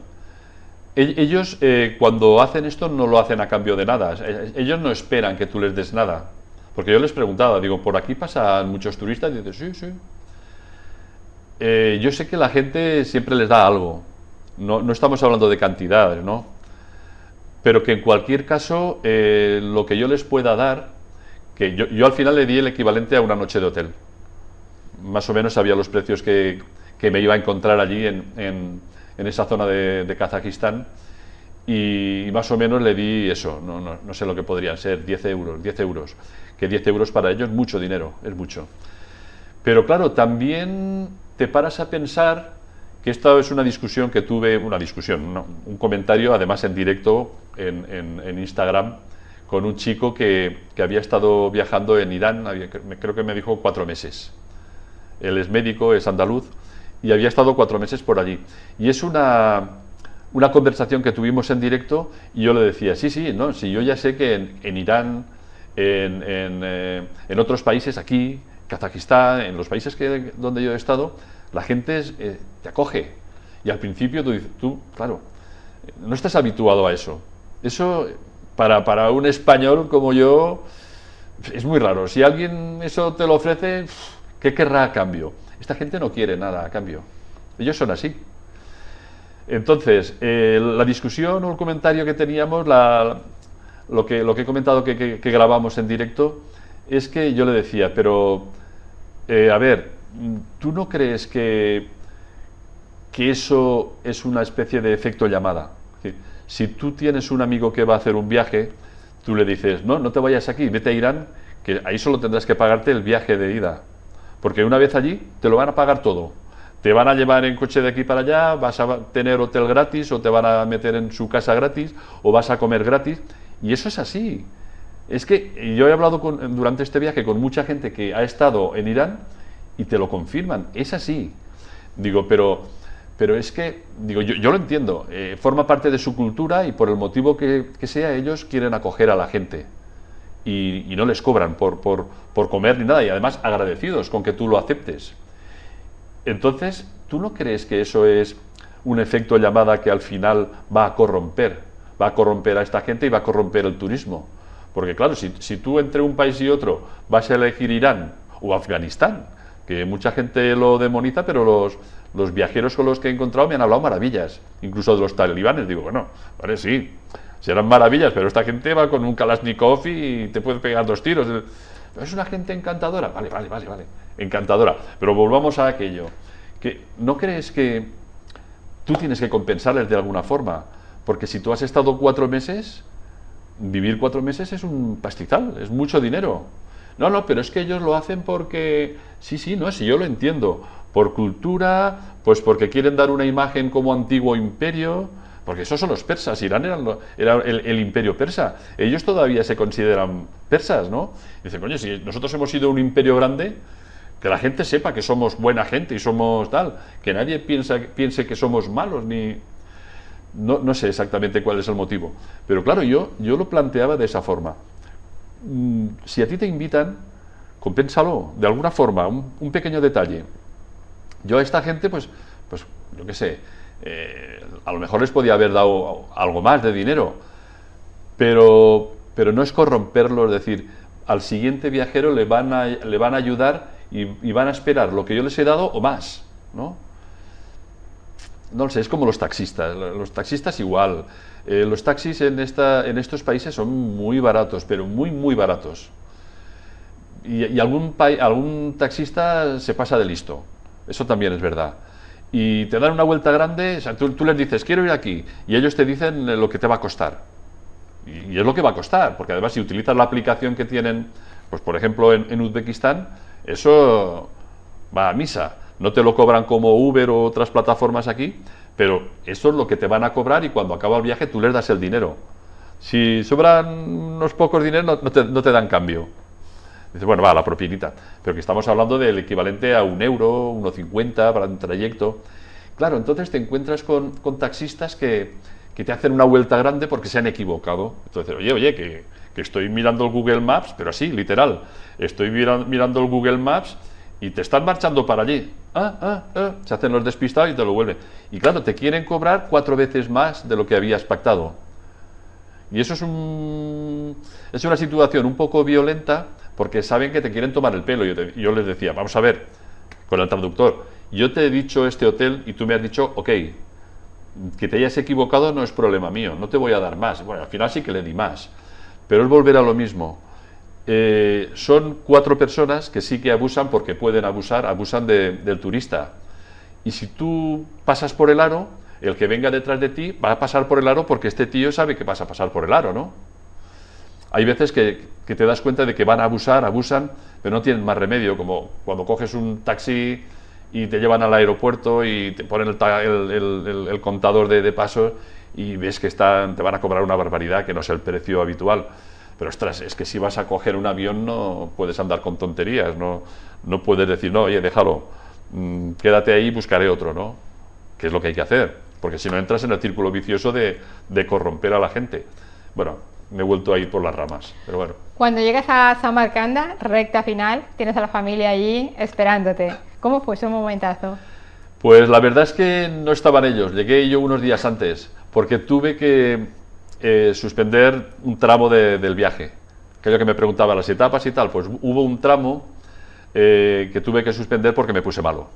Ellos cuando hacen esto no lo hacen a cambio de nada. Ellos no esperan que tú les des nada. Porque yo les preguntaba, digo, ¿por aquí pasan muchos turistas? Y dicen, sí. Yo sé que la gente siempre les da algo, no estamos hablando de cantidades, ¿no? Pero que en cualquier caso lo que yo les pueda dar, que yo al final le di el equivalente a una noche de hotel. Más o menos sabía los precios que me iba a encontrar allí en esa zona de Kazajistán, y más o menos le di eso, no sé lo que podrían ser, 10 euros, que 10 euros para ellos es mucho dinero, es mucho. Pero claro, también te paras a pensar que esta es una discusión que tuve, un comentario, además en directo, en Instagram, con un chico que había estado viajando en Irán, creo que me dijo 4 meses. Él es médico, es andaluz, y había estado 4 meses por allí. Y es una conversación que tuvimos en directo, y yo le decía, sí, no, sí, yo ya sé que en Irán, en otros países, aquí, Kazajistán, en los países donde yo he estado, la gente te acoge. Y al principio tú, claro, no estás habituado a eso. Eso, para un español como yo, es muy raro. Si alguien eso te lo ofrece, ¿qué querrá a cambio? Esta gente no quiere nada a cambio. Ellos son así. Entonces, la discusión o el comentario que teníamos, lo que he comentado que grabamos en directo, es que yo le decía, pero, a ver, ¿tú no crees que eso es una especie de efecto llamada? Es decir, si tú tienes un amigo que va a hacer un viaje, tú le dices, no te vayas aquí, vete a Irán, que ahí solo tendrás que pagarte el viaje de ida, porque una vez allí te lo van a pagar todo. Te van a llevar en coche de aquí para allá, vas a tener hotel gratis, o te van a meter en su casa gratis, o vas a comer gratis, y eso es así. Es que yo he hablado durante este viaje con mucha gente que ha estado en Irán y te lo confirman, es así. Digo, pero es que, digo, yo lo entiendo, forma parte de su cultura, y por el motivo que sea, ellos quieren acoger a la gente. Y no les cobran por comer ni nada, y además agradecidos con que tú lo aceptes. Entonces, ¿tú no crees que eso es un efecto llamada que al final va a corromper a esta gente y va a corromper el turismo? Porque claro, si tú entre un país y otro vas a elegir Irán o Afganistán, que mucha gente lo demoniza, pero los viajeros con los que he encontrado me han hablado maravillas, incluso de los talibanes. Digo, bueno, vale, sí, serán maravillas, pero esta gente va con un Kalashnikov y te puede pegar 2 tiros. Es una gente encantadora, vale, encantadora, pero volvamos a aquello, que ¿no crees que tú tienes que compensarles de alguna forma? Porque si tú has estado 4 meses, vivir 4 meses es un pastizal, es mucho dinero. No, pero es que ellos lo hacen porque, sí, yo lo entiendo, por cultura, pues porque quieren dar una imagen como antiguo imperio. Porque esos son los persas, Irán era el imperio persa. Ellos todavía se consideran persas, ¿no? Dicen, coño, si nosotros hemos sido un imperio grande, que la gente sepa que somos buena gente y somos tal, que nadie piense que somos malos, ni... No sé exactamente cuál es el motivo. Pero claro, yo lo planteaba de esa forma. Si a ti te invitan, compénsalo, de alguna forma, un pequeño detalle. Yo a esta gente, pues yo qué sé, a lo mejor les podía haber dado algo más de dinero, pero no es corromperlo, es decir, al siguiente viajero le van a ayudar y van a esperar lo que yo les he dado o más, ¿no? No lo sé, es como los taxistas igual. Los taxis en estos países son muy baratos, pero muy baratos. Y algún taxista se pasa de listo, eso también es verdad. Y te dan una vuelta grande, o sea, tú les dices, quiero ir aquí, y ellos te dicen lo que te va a costar. Y es lo que va a costar, porque además si utilizas la aplicación que tienen, pues por ejemplo en Uzbekistán, eso va a misa. No te lo cobran como Uber o otras plataformas aquí, pero eso es lo que te van a cobrar, y cuando acaba el viaje tú les das el dinero. Si sobran unos pocos dineros, no te dan cambio. Dices, bueno, va, la propinita. Pero que estamos hablando del equivalente a 1 euro, 1,50 para un trayecto. Claro, entonces te encuentras con taxistas que te hacen una vuelta grande porque se han equivocado. Entonces, oye, que estoy mirando el Google Maps, pero así, literal. Estoy mirando el Google Maps y te están marchando para allí. Se hacen los despistados y te lo vuelven. Y claro, te quieren cobrar 4 veces más de lo que habías pactado. Y eso es una situación un poco violenta, porque saben que te quieren tomar el pelo. Yo les decía, vamos a ver, con el traductor, yo te he dicho este hotel y tú me has dicho, ok, que te hayas equivocado no es problema mío, no te voy a dar más. Bueno, al final sí que le di más, pero es volver a lo mismo. son 4 personas que sí que abusan porque pueden abusar, abusan del turista. Y si tú pasas por el aro, el que venga detrás de ti va a pasar por el aro porque este tío sabe que vas a pasar por el aro, ¿no? Hay veces que te das cuenta de que van a abusar, abusan, pero no tienen más remedio, como cuando coges un taxi y te llevan al aeropuerto y te ponen el contador de pasos y ves que te van a cobrar una barbaridad, que no es el precio habitual. Pero ostras, es que si vas a coger un avión no puedes andar con tonterías, no puedes decir, no, oye, déjalo, quédate ahí y buscaré otro, ¿no? Que es lo que hay que hacer, porque si no entras en el círculo vicioso de corromper a la gente. Bueno, me he vuelto a ir por las ramas, pero bueno. Cuando llegas a Samarcanda, recta final, tienes a la familia allí esperándote. ¿Cómo fue ese momentazo? Pues la verdad es que no estaban ellos, llegué yo unos días antes, porque tuve que suspender un tramo del viaje. Aquello que me preguntaba, las etapas y tal, pues hubo un tramo que tuve que suspender porque me puse malo.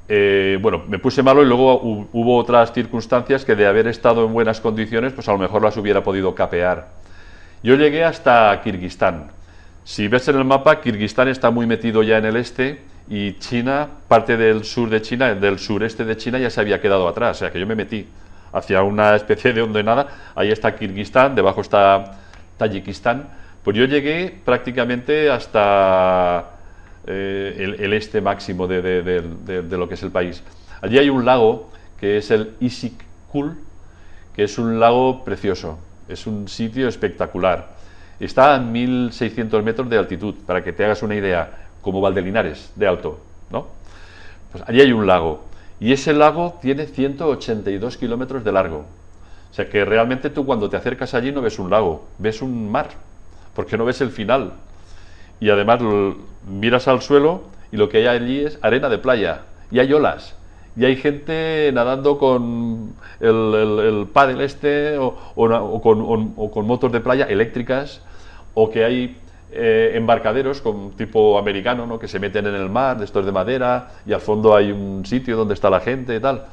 Bueno, me puse malo y luego hubo otras circunstancias que de haber estado en buenas condiciones, pues a lo mejor las hubiera podido capear. Yo llegué hasta Kirguistán. Si ves en el mapa, Kirguistán está muy metido ya en el este y China, parte del sur de China, del sureste de China ya se había quedado atrás, o sea que yo me metí hacia una especie de hondenada, ahí está Kirguistán, debajo está Tayikistán, pues yo llegué prácticamente hasta el este máximo de lo que es el país. Allí hay un lago que es el Issyk-Kul, que es un lago precioso, es un sitio espectacular. Está a 1.600 metros de altitud, para que te hagas una idea, como Valdelinares de alto, ¿no? Pues allí hay un lago, y ese lago tiene 182 kilómetros de largo. O sea que realmente tú cuando te acercas allí no ves un lago, ves un mar, porque no ves el final. Y además miras al suelo y lo que hay allí es arena de playa, y hay olas, y hay gente nadando con el pádel o con motos de playa eléctricas, o que hay embarcaderos con tipo americano, ¿no?, que se meten en el mar, de estos de madera, y al fondo hay un sitio donde está la gente y tal.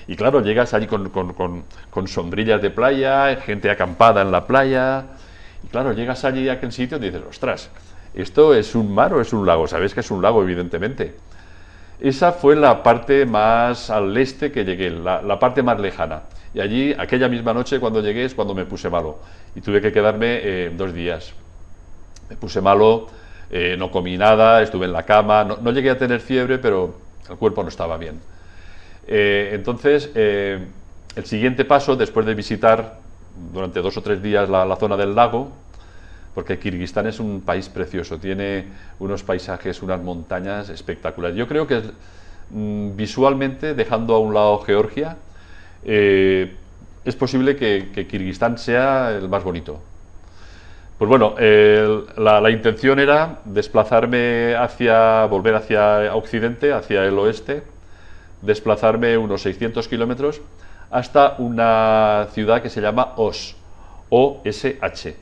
Y claro, llegas allí con sombrillas de playa, gente acampada en la playa, y claro, llegas allí a aquel sitio y dices, ostras, ¿esto es un mar o es un lago? Sabes que es un lago, evidentemente. Esa fue la parte más al este que llegué, la parte más lejana. Y allí, aquella misma noche cuando llegué es cuando me puse malo. Y tuve que quedarme 2 días. Me puse malo, no comí nada, estuve en la cama. No llegué a tener fiebre, pero el cuerpo no estaba bien. Entonces, el siguiente paso, después de visitar durante 2 o 3 días la zona del lago, porque Kirguistán es un país precioso, tiene unos paisajes, unas montañas espectaculares. Yo creo que visualmente, dejando a un lado Georgia, es posible que Kirguistán sea el más bonito. Pues bueno, la intención era desplazarme volver hacia occidente, hacia el oeste, desplazarme unos 600 kilómetros hasta una ciudad que se llama Osh, O-S-H.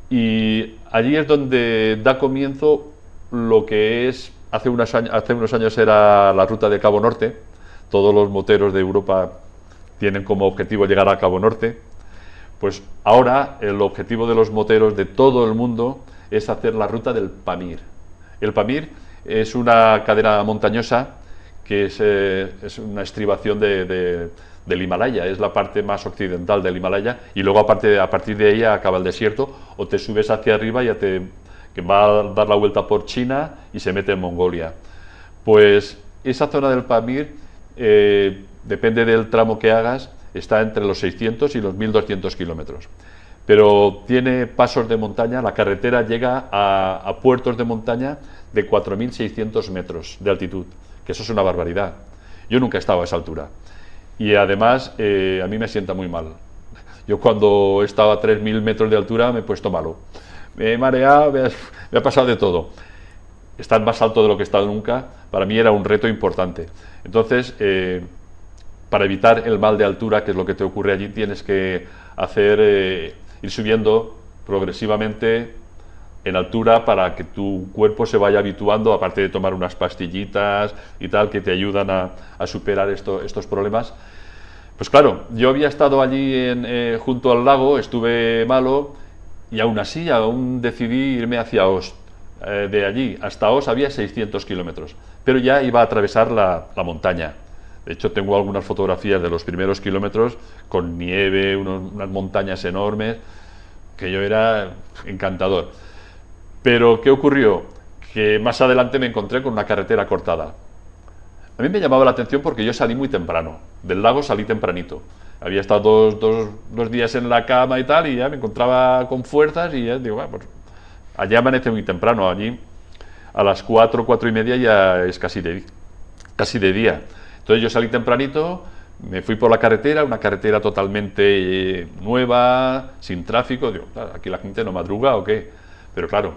Y allí es donde da comienzo lo que es, hace unos años era la ruta de Cabo Norte. Todos los moteros de Europa tienen como objetivo llegar a Cabo Norte. Pues ahora el objetivo de los moteros de todo el mundo es hacer la ruta del Pamir. El Pamir es una cadena montañosa que es una estribación del Himalaya, es la parte más occidental del Himalaya, y luego a partir de ahí acaba el desierto, o te subes hacia arriba y que va a dar la vuelta por China y se mete en Mongolia. Pues esa zona del Pamir, depende del tramo que hagas, está entre los 600 y los 1.200 kilómetros. Pero tiene pasos de montaña, la carretera llega a puertos de montaña de 4.600 metros de altitud, que eso es una barbaridad. Yo nunca he estado a esa altura. Y además, a mí me sienta muy mal. Yo cuando estaba a 3.000 metros de altura me he puesto malo. Me he mareado, me ha pasado de todo. Estar más alto de lo que he estado nunca, para mí era un reto importante. Entonces, para evitar el mal de altura, que es lo que te ocurre allí, tienes que ir subiendo progresivamente en altura para que tu cuerpo se vaya habituando, aparte de tomar unas pastillitas y tal, que te ayudan a superar estos problemas. Pues claro, yo había estado allí junto al lago, estuve malo, Y aún decidí irme hacia Os. De allí hasta Os había 600 kilómetros, pero ya iba a atravesar la montaña. De hecho, tengo algunas fotografías de los primeros kilómetros con nieve, unas montañas enormes, que yo era encantador. Pero, ¿qué ocurrió? Que más adelante me encontré con una carretera cortada. A mí me llamaba la atención porque yo salí muy temprano. Del lago salí tempranito. Había estado dos días en la cama y tal, y ya me encontraba con fuerzas y ya digo, bueno, pues allá amanece muy temprano. Allí a las 4:30 ya es casi de día. Entonces yo salí tempranito, me fui por la carretera, una carretera totalmente nueva, sin tráfico. Digo, claro, aquí la gente no madruga o qué. Pero claro,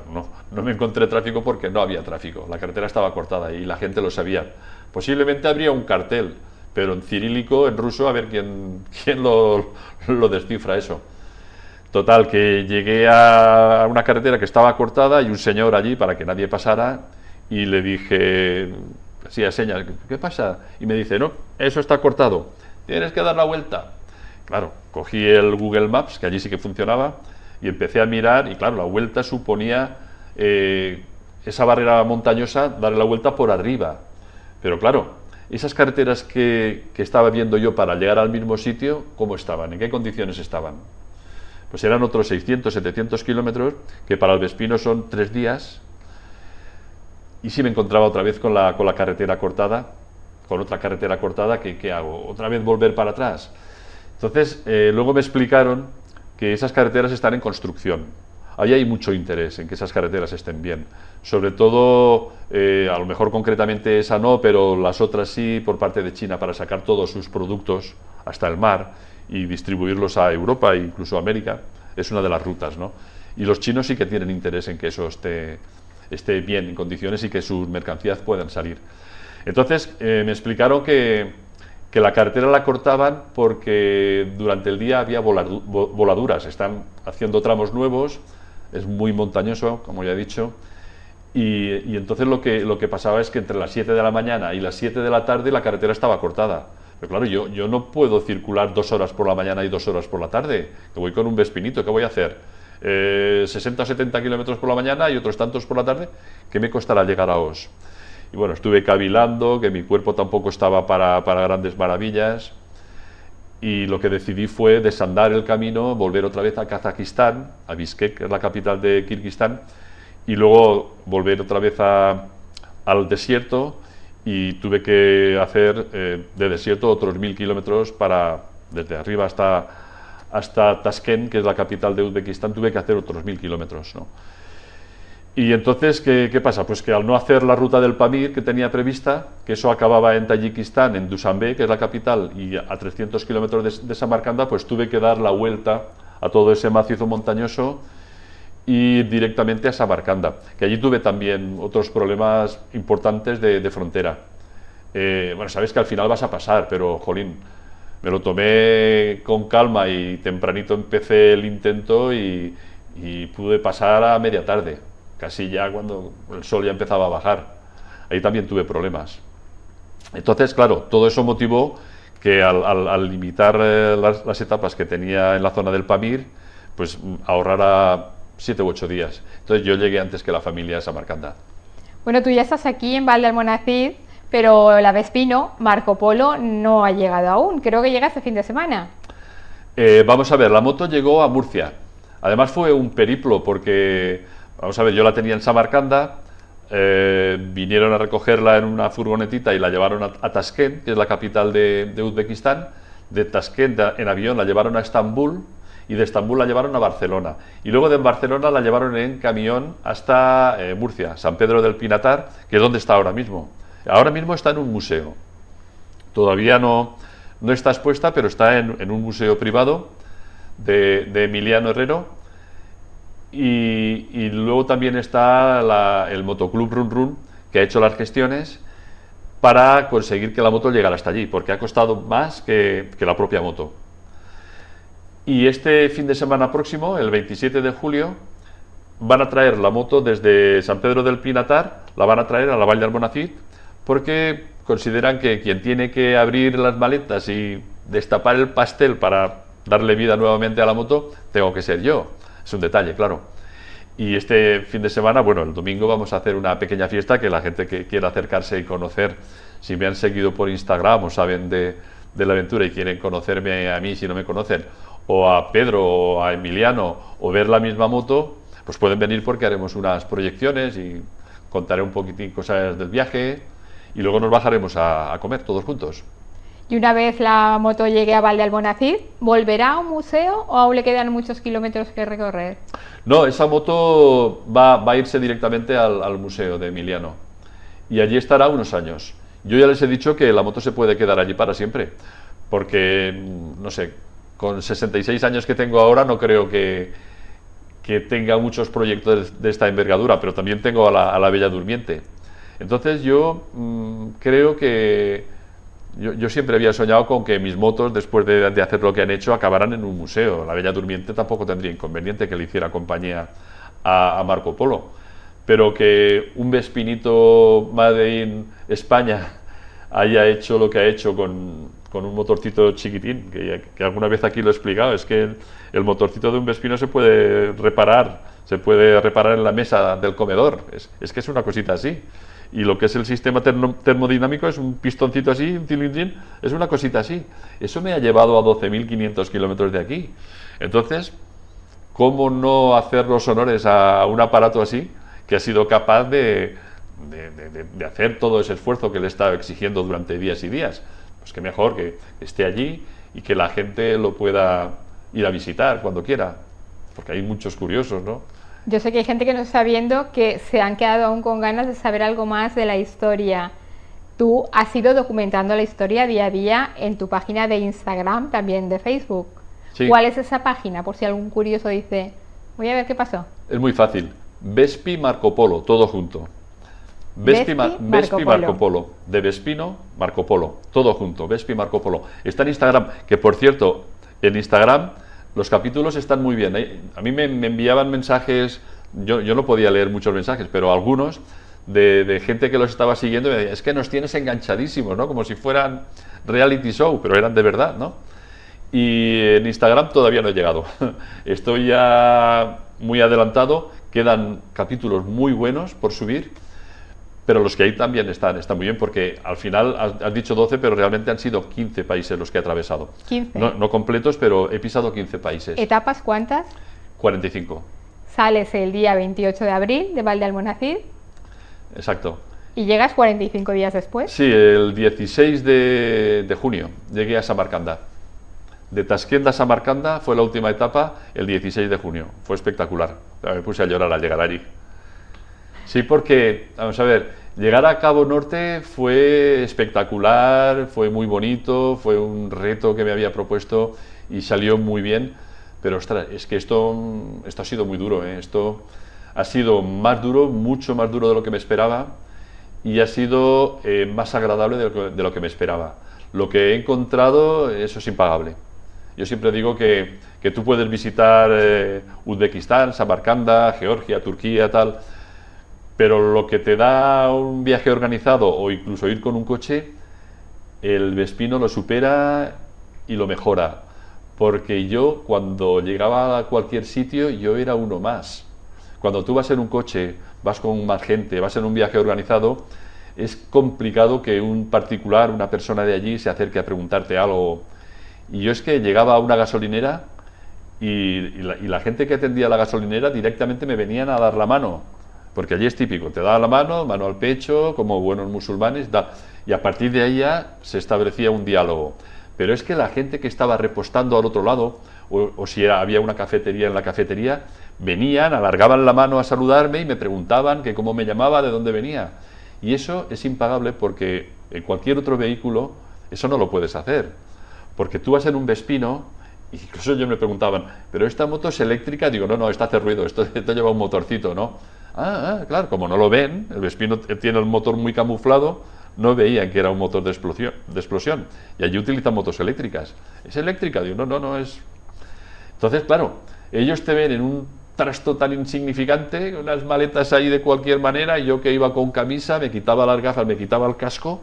no me encontré tráfico porque no había tráfico. La carretera estaba cortada y la gente lo sabía. Posiblemente habría un cartel, pero en cirílico, en ruso, a ver quién lo descifra eso. Total, que llegué a una carretera que estaba cortada y un señor allí para que nadie pasara y le dije, así a señas, ¿qué pasa? Y me dice, no, eso está cortado, tienes que dar la vuelta. Claro, cogí el Google Maps, que allí sí que funcionaba, y empecé a mirar y claro, la vuelta suponía esa barrera montañosa, darle la vuelta por arriba. Pero claro, esas carreteras que estaba viendo yo para llegar al mismo sitio, ¿cómo estaban? ¿En qué condiciones estaban? Pues eran otros 600, 700 kilómetros, que para el Vespino son 3 días, y si me encontraba otra vez con la carretera cortada, con otra carretera cortada, ¿qué hago? ¿Otra vez volver para atrás? Entonces, luego me explicaron que esas carreteras están en construcción. Ahí hay mucho interés en que esas carreteras estén bien. Sobre todo, a lo mejor concretamente esa no, pero las otras sí, por parte de China, para sacar todos sus productos hasta el mar y distribuirlos a Europa e incluso a América. Es una de las rutas, ¿no? Y los chinos sí que tienen interés en que eso esté bien, en condiciones y que sus mercancías puedan salir. Entonces, me explicaron que la carretera la cortaban porque durante el día había voladuras. Están haciendo tramos nuevos, es muy montañoso, como ya he dicho, y entonces lo que pasaba es que entre las 7 de la mañana y las 7 de la tarde la carretera estaba cortada. Pero claro, yo no puedo circular 2 horas por la mañana y 2 horas por la tarde, que voy con un Vespinito, ¿qué voy a hacer? 60 o 70 kilómetros por la mañana y otros tantos por la tarde, ¿qué me costará llegar a Os? Y bueno, estuve cavilando, que mi cuerpo tampoco estaba para grandes maravillas, y lo que decidí fue desandar el camino, volver otra vez a Kazajistán, a Bishkek, que es la capital de Kirguistán, y luego volver otra vez al desierto, y tuve que hacer de desierto otros 1000 kilómetros desde arriba hasta Tashkent, que es la capital de Uzbekistán, tuve que hacer otros 1000 kilómetros, ¿no? Y entonces, ¿qué pasa? Pues que al no hacer la ruta del Pamir que tenía prevista, que eso acababa en Tayikistán, en Dushanbe, que es la capital, y a 300 kilómetros de Samarcanda, pues tuve que dar la vuelta a todo ese macizo montañoso y ir directamente a Samarcanda, que allí tuve también otros problemas importantes de frontera. Bueno, sabes que al final vas a pasar, pero, jolín, me lo tomé con calma y tempranito empecé el intento y pude pasar a media tarde, casi ya cuando el sol ya empezaba a bajar. Ahí también tuve problemas. Entonces, claro, todo eso motivó que al limitar las etapas que tenía en la zona del Pamir, pues ahorrara 7 u 8 días. Entonces yo llegué antes que la familia a Samarcanda. Bueno, tú ya estás aquí en Val de Almonacid, pero la Vespino, Marco Polo, no ha llegado aún. Creo que llega este fin de semana. Vamos a ver, la moto llegó a Murcia. Además fue un periplo porque, vamos a ver, yo la tenía en Samarcanda, vinieron a recogerla en una furgonetita y la llevaron a Tashkent, que es la capital de Uzbekistán. De Tashkent en avión la llevaron a Estambul y de Estambul la llevaron a Barcelona. Y luego de Barcelona la llevaron en camión hasta Murcia, San Pedro del Pinatar, que es donde está ahora mismo. Ahora mismo está en un museo. Todavía no está expuesta, pero está en un museo privado de Emiliano Herrero. Y luego también está el Motoclub Run Run, que ha hecho las gestiones para conseguir que la moto llegara hasta allí, porque ha costado más que la propia moto. Y este fin de semana próximo, el 27 de julio, van a traer la moto desde San Pedro del Pinatar, la van a traer a la Vall d'Almonacid, porque consideran que quien tiene que abrir las maletas y destapar el pastel para darle vida nuevamente a la moto, tengo que ser yo. es un detalle, claro. Y este fin de semana, bueno, el domingo vamos a hacer una pequeña fiesta que la gente que quiera acercarse y conocer, si me han seguido por Instagram o saben de la aventura y quieren conocerme a mí si no me conocen, o a Pedro o a Emiliano, o ver la misma moto, pues pueden venir porque haremos unas proyecciones y contaré un poquitín cosas del viaje y luego nos bajaremos a comer todos juntos. Y una vez la moto llegue a Valdealmonacid, ¿volverá a un museo o aún le quedan muchos kilómetros que recorrer? No, esa moto va a irse directamente al museo de Emiliano y allí estará unos años. Yo ya les he dicho que la moto se puede quedar allí para siempre, porque, no sé, con 66 años que tengo ahora no creo que tenga muchos proyectos de esta envergadura, pero también tengo a la Bella Durmiente. Entonces yo creo que yo siempre había soñado con que mis motos, después de hacer lo que han hecho, acabaran en un museo. La Bella Durmiente tampoco tendría inconveniente que le hiciera compañía a Marco Polo, pero que un Vespinito Made in España haya hecho lo que ha hecho con un motorcito chiquitín, que alguna vez aquí lo he explicado, es que el motorcito de un Vespino se puede reparar en la mesa del comedor, es que es una cosita así. Y lo que es el sistema termodinámico es un pistoncito así, un cilindrín, es una cosita así. Eso me ha llevado a 12.500 kilómetros de aquí. Entonces, ¿cómo no hacer los honores a un aparato así que ha sido capaz de hacer todo ese esfuerzo que le he estado exigiendo durante días y días? Pues que mejor que esté allí y que la gente lo pueda ir a visitar cuando quiera, porque hay muchos curiosos, ¿no? Yo sé que hay gente que nos está viendo que se han quedado aún con ganas de saber algo más de la historia. Tú has ido documentando la historia día a día en tu página de Instagram, también de Facebook. Sí. ¿Cuál es esa página? Por si algún curioso dice, voy a ver qué pasó. Es muy fácil. Vespi Marco Polo, todo junto. Vespi Marco Polo. De Vespino, Marco Polo. Todo junto. Vespi Marco Polo. Está en Instagram, que por cierto, en Instagram los capítulos están muy bien. A mí me enviaban mensajes, yo no podía leer muchos mensajes, pero algunos de gente que los estaba siguiendo, y me decía, es que nos tienes enganchadísimos, ¿no? Como si fueran reality show, pero eran de verdad, ¿no? Y en Instagram todavía no he llegado. Estoy ya muy adelantado, quedan capítulos muy buenos por subir, pero los que hay también están muy bien, porque al final has dicho 12, pero realmente han sido 15 países los que he atravesado. 15. No completos, pero he pisado 15 países. ¿Etapas cuántas? 45. Sales el día 28 de abril de Valdealmonacid. Exacto. ¿Y llegas 45 días después? Sí, el 16 de junio llegué a Samarcanda. De Tashkent a Samarcanda fue la última etapa, el 16 de junio. Fue espectacular. Me puse a llorar al llegar allí. Sí, porque, vamos a ver, llegar a Cabo Norte fue espectacular, fue muy bonito, fue un reto que me había propuesto y salió muy bien, pero ostras, es que esto ha sido muy duro, ¿eh? Esto ha sido más duro, mucho más duro de lo que me esperaba y ha sido más agradable de lo que me esperaba. Lo que he encontrado, eso es impagable. Yo siempre digo que tú puedes visitar Uzbekistán, Samarcanda, Georgia, Turquía, tal, pero lo que te da un viaje organizado o incluso ir con un coche, el Vespino lo supera y lo mejora. Porque yo, cuando llegaba a cualquier sitio, yo era uno más. Cuando tú vas en un coche, vas con más gente, vas en un viaje organizado, es complicado que un particular, una persona de allí, se acerque a preguntarte algo. Y yo es que llegaba a una gasolinera y la gente que atendía la gasolinera directamente me venían a dar la mano. Porque allí es típico, te da la mano al pecho, como buenos musulmanes, y a partir de ahí ya se establecía un diálogo. Pero es que la gente que estaba repostando al otro lado, o si había una cafetería en la cafetería, venían, alargaban la mano a saludarme y me preguntaban que cómo me llamaba, de dónde venía. Y eso es impagable porque en cualquier otro vehículo eso no lo puedes hacer. Porque tú vas en un Vespino, incluso ellos me preguntaban, ¿pero esta moto es eléctrica? Digo, no, esto hace ruido, esto lleva un motorcito, ¿no? Claro, como no lo ven, el Vespino tiene el motor muy camuflado, no veían que era un motor de explosión. Y allí utilizan motos eléctricas. ¿Es eléctrica? Digo, no es. Entonces, claro, ellos te ven en un trasto tan insignificante, unas maletas ahí de cualquier manera, y yo que iba con camisa, me quitaba las gafas, me quitaba el casco,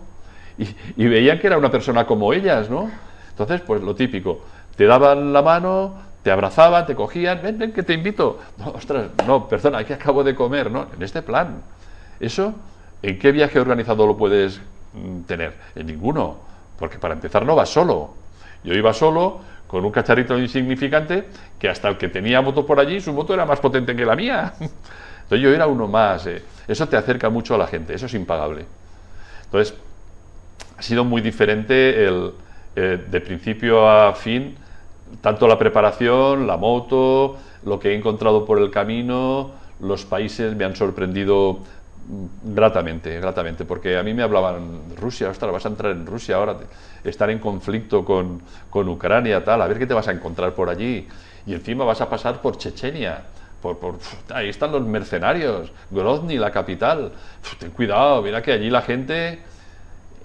y veían que era una persona como ellas, ¿no? Entonces, pues lo típico, te daban la mano, te abrazaban, te cogían, ven, ven, que te invito. No, ostras, no, perdona, que acabo de comer, ¿no? En este plan. Eso, ¿en qué viaje organizado lo puedes tener? En ninguno, porque para empezar no vas solo. Yo iba solo, con un cacharrito insignificante, que hasta el que tenía moto por allí, su moto era más potente que la mía. Entonces yo era uno más. Eso te acerca mucho a la gente, eso es impagable. Entonces, ha sido muy diferente de principio a fin, tanto la preparación, la moto, lo que he encontrado por el camino, los países me han sorprendido gratamente, porque a mí me hablaban de Rusia, ostras, vas a entrar en Rusia ahora, estar en conflicto con Ucrania, tal, a ver qué te vas a encontrar por allí, y encima vas a pasar por Chechenia, ahí están los mercenarios, Grozny, la capital, ten cuidado, mira que allí la gente,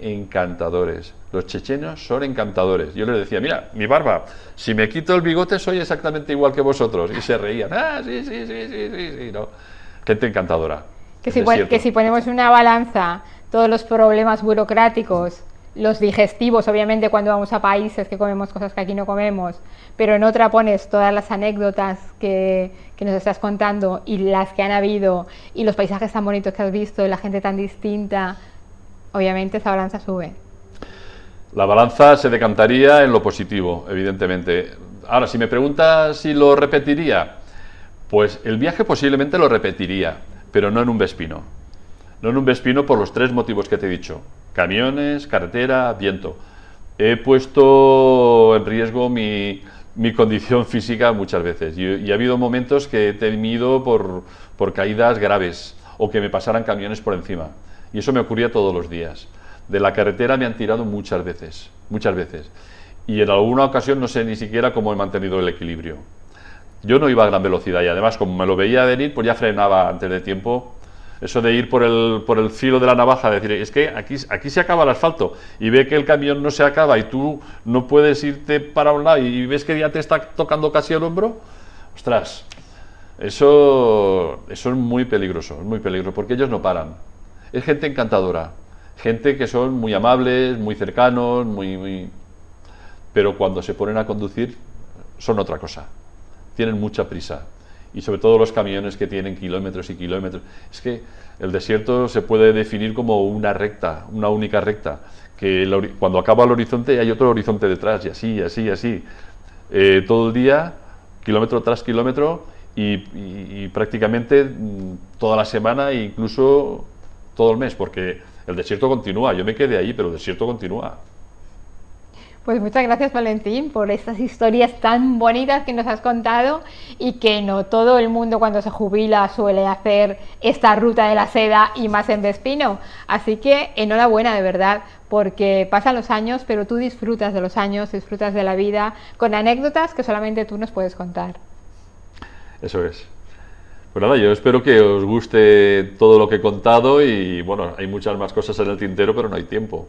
encantadores, los chechenos son encantadores. Yo les decía, mira, mi barba, si me quito el bigote soy exactamente igual que vosotros, y se reían, sí, no, gente encantadora. Que si ponemos en una balanza todos los problemas burocráticos, los digestivos, obviamente cuando vamos a países que comemos cosas que aquí no comemos, pero en otra pones todas las anécdotas que nos estás contando y las que han habido y los paisajes tan bonitos que has visto y la gente tan distinta, obviamente esa balanza sube. La balanza se decantaría en lo positivo, evidentemente. Ahora, si me preguntas si lo repetiría, pues el viaje posiblemente lo repetiría, pero no en un Vespino. No en un Vespino por los 3 motivos que te he dicho. Camiones, carretera, viento. He puesto en riesgo mi condición física muchas veces y ha habido momentos que he temido por caídas graves o que me pasaran camiones por encima. Y eso me ocurría todos los días. De la carretera me han tirado muchas veces. Y en alguna ocasión no sé ni siquiera cómo he mantenido el equilibrio. Yo no iba a gran velocidad y además como me lo veía venir, pues ya frenaba antes de tiempo. Eso de ir por el filo de la navaja, decir, es que aquí se acaba el asfalto y ve que el camión no se acaba y tú no puedes irte para un lado y ves que ya te está tocando casi el hombro. Ostras, eso es muy peligroso, porque ellos no paran. Es gente encantadora, gente que son muy amables, muy cercanos, pero cuando se ponen a conducir son otra cosa. Tienen mucha prisa y sobre todo los camiones que tienen kilómetros y kilómetros. Es que el desierto se puede definir como una recta, una única recta, que cuando acaba el horizonte hay otro horizonte detrás y así. Todo el día, kilómetro tras kilómetro y prácticamente toda la semana e incluso todo el mes, porque el desierto continúa. Yo me quedé ahí, pero el desierto continúa. Pues muchas gracias, Valentín, por estas historias tan bonitas que nos has contado y que no todo el mundo cuando se jubila suele hacer esta ruta de la seda y más en Vespino. Así que enhorabuena, de verdad, porque pasan los años, pero tú disfrutas de los años, disfrutas de la vida con anécdotas que solamente tú nos puedes contar. Eso es. Pues nada, yo espero que os guste todo lo que he contado y bueno, hay muchas más cosas en el tintero, pero no hay tiempo.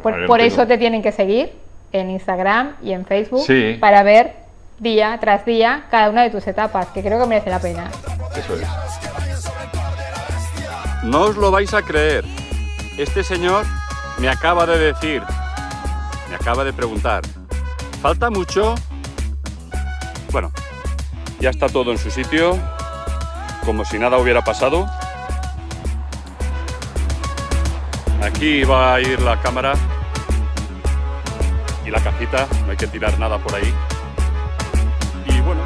Por eso te tienen que seguir en Instagram y en Facebook, sí, para ver día tras día cada una de tus etapas, que creo que merece la pena. Eso es. No os lo vais a creer. Este señor me acaba de decir, me acaba de preguntar, ¿falta mucho? Bueno, ya está todo en su sitio, como si nada hubiera pasado. Aquí va a ir la cámara y la cajita, no hay que tirar nada por ahí. Y bueno,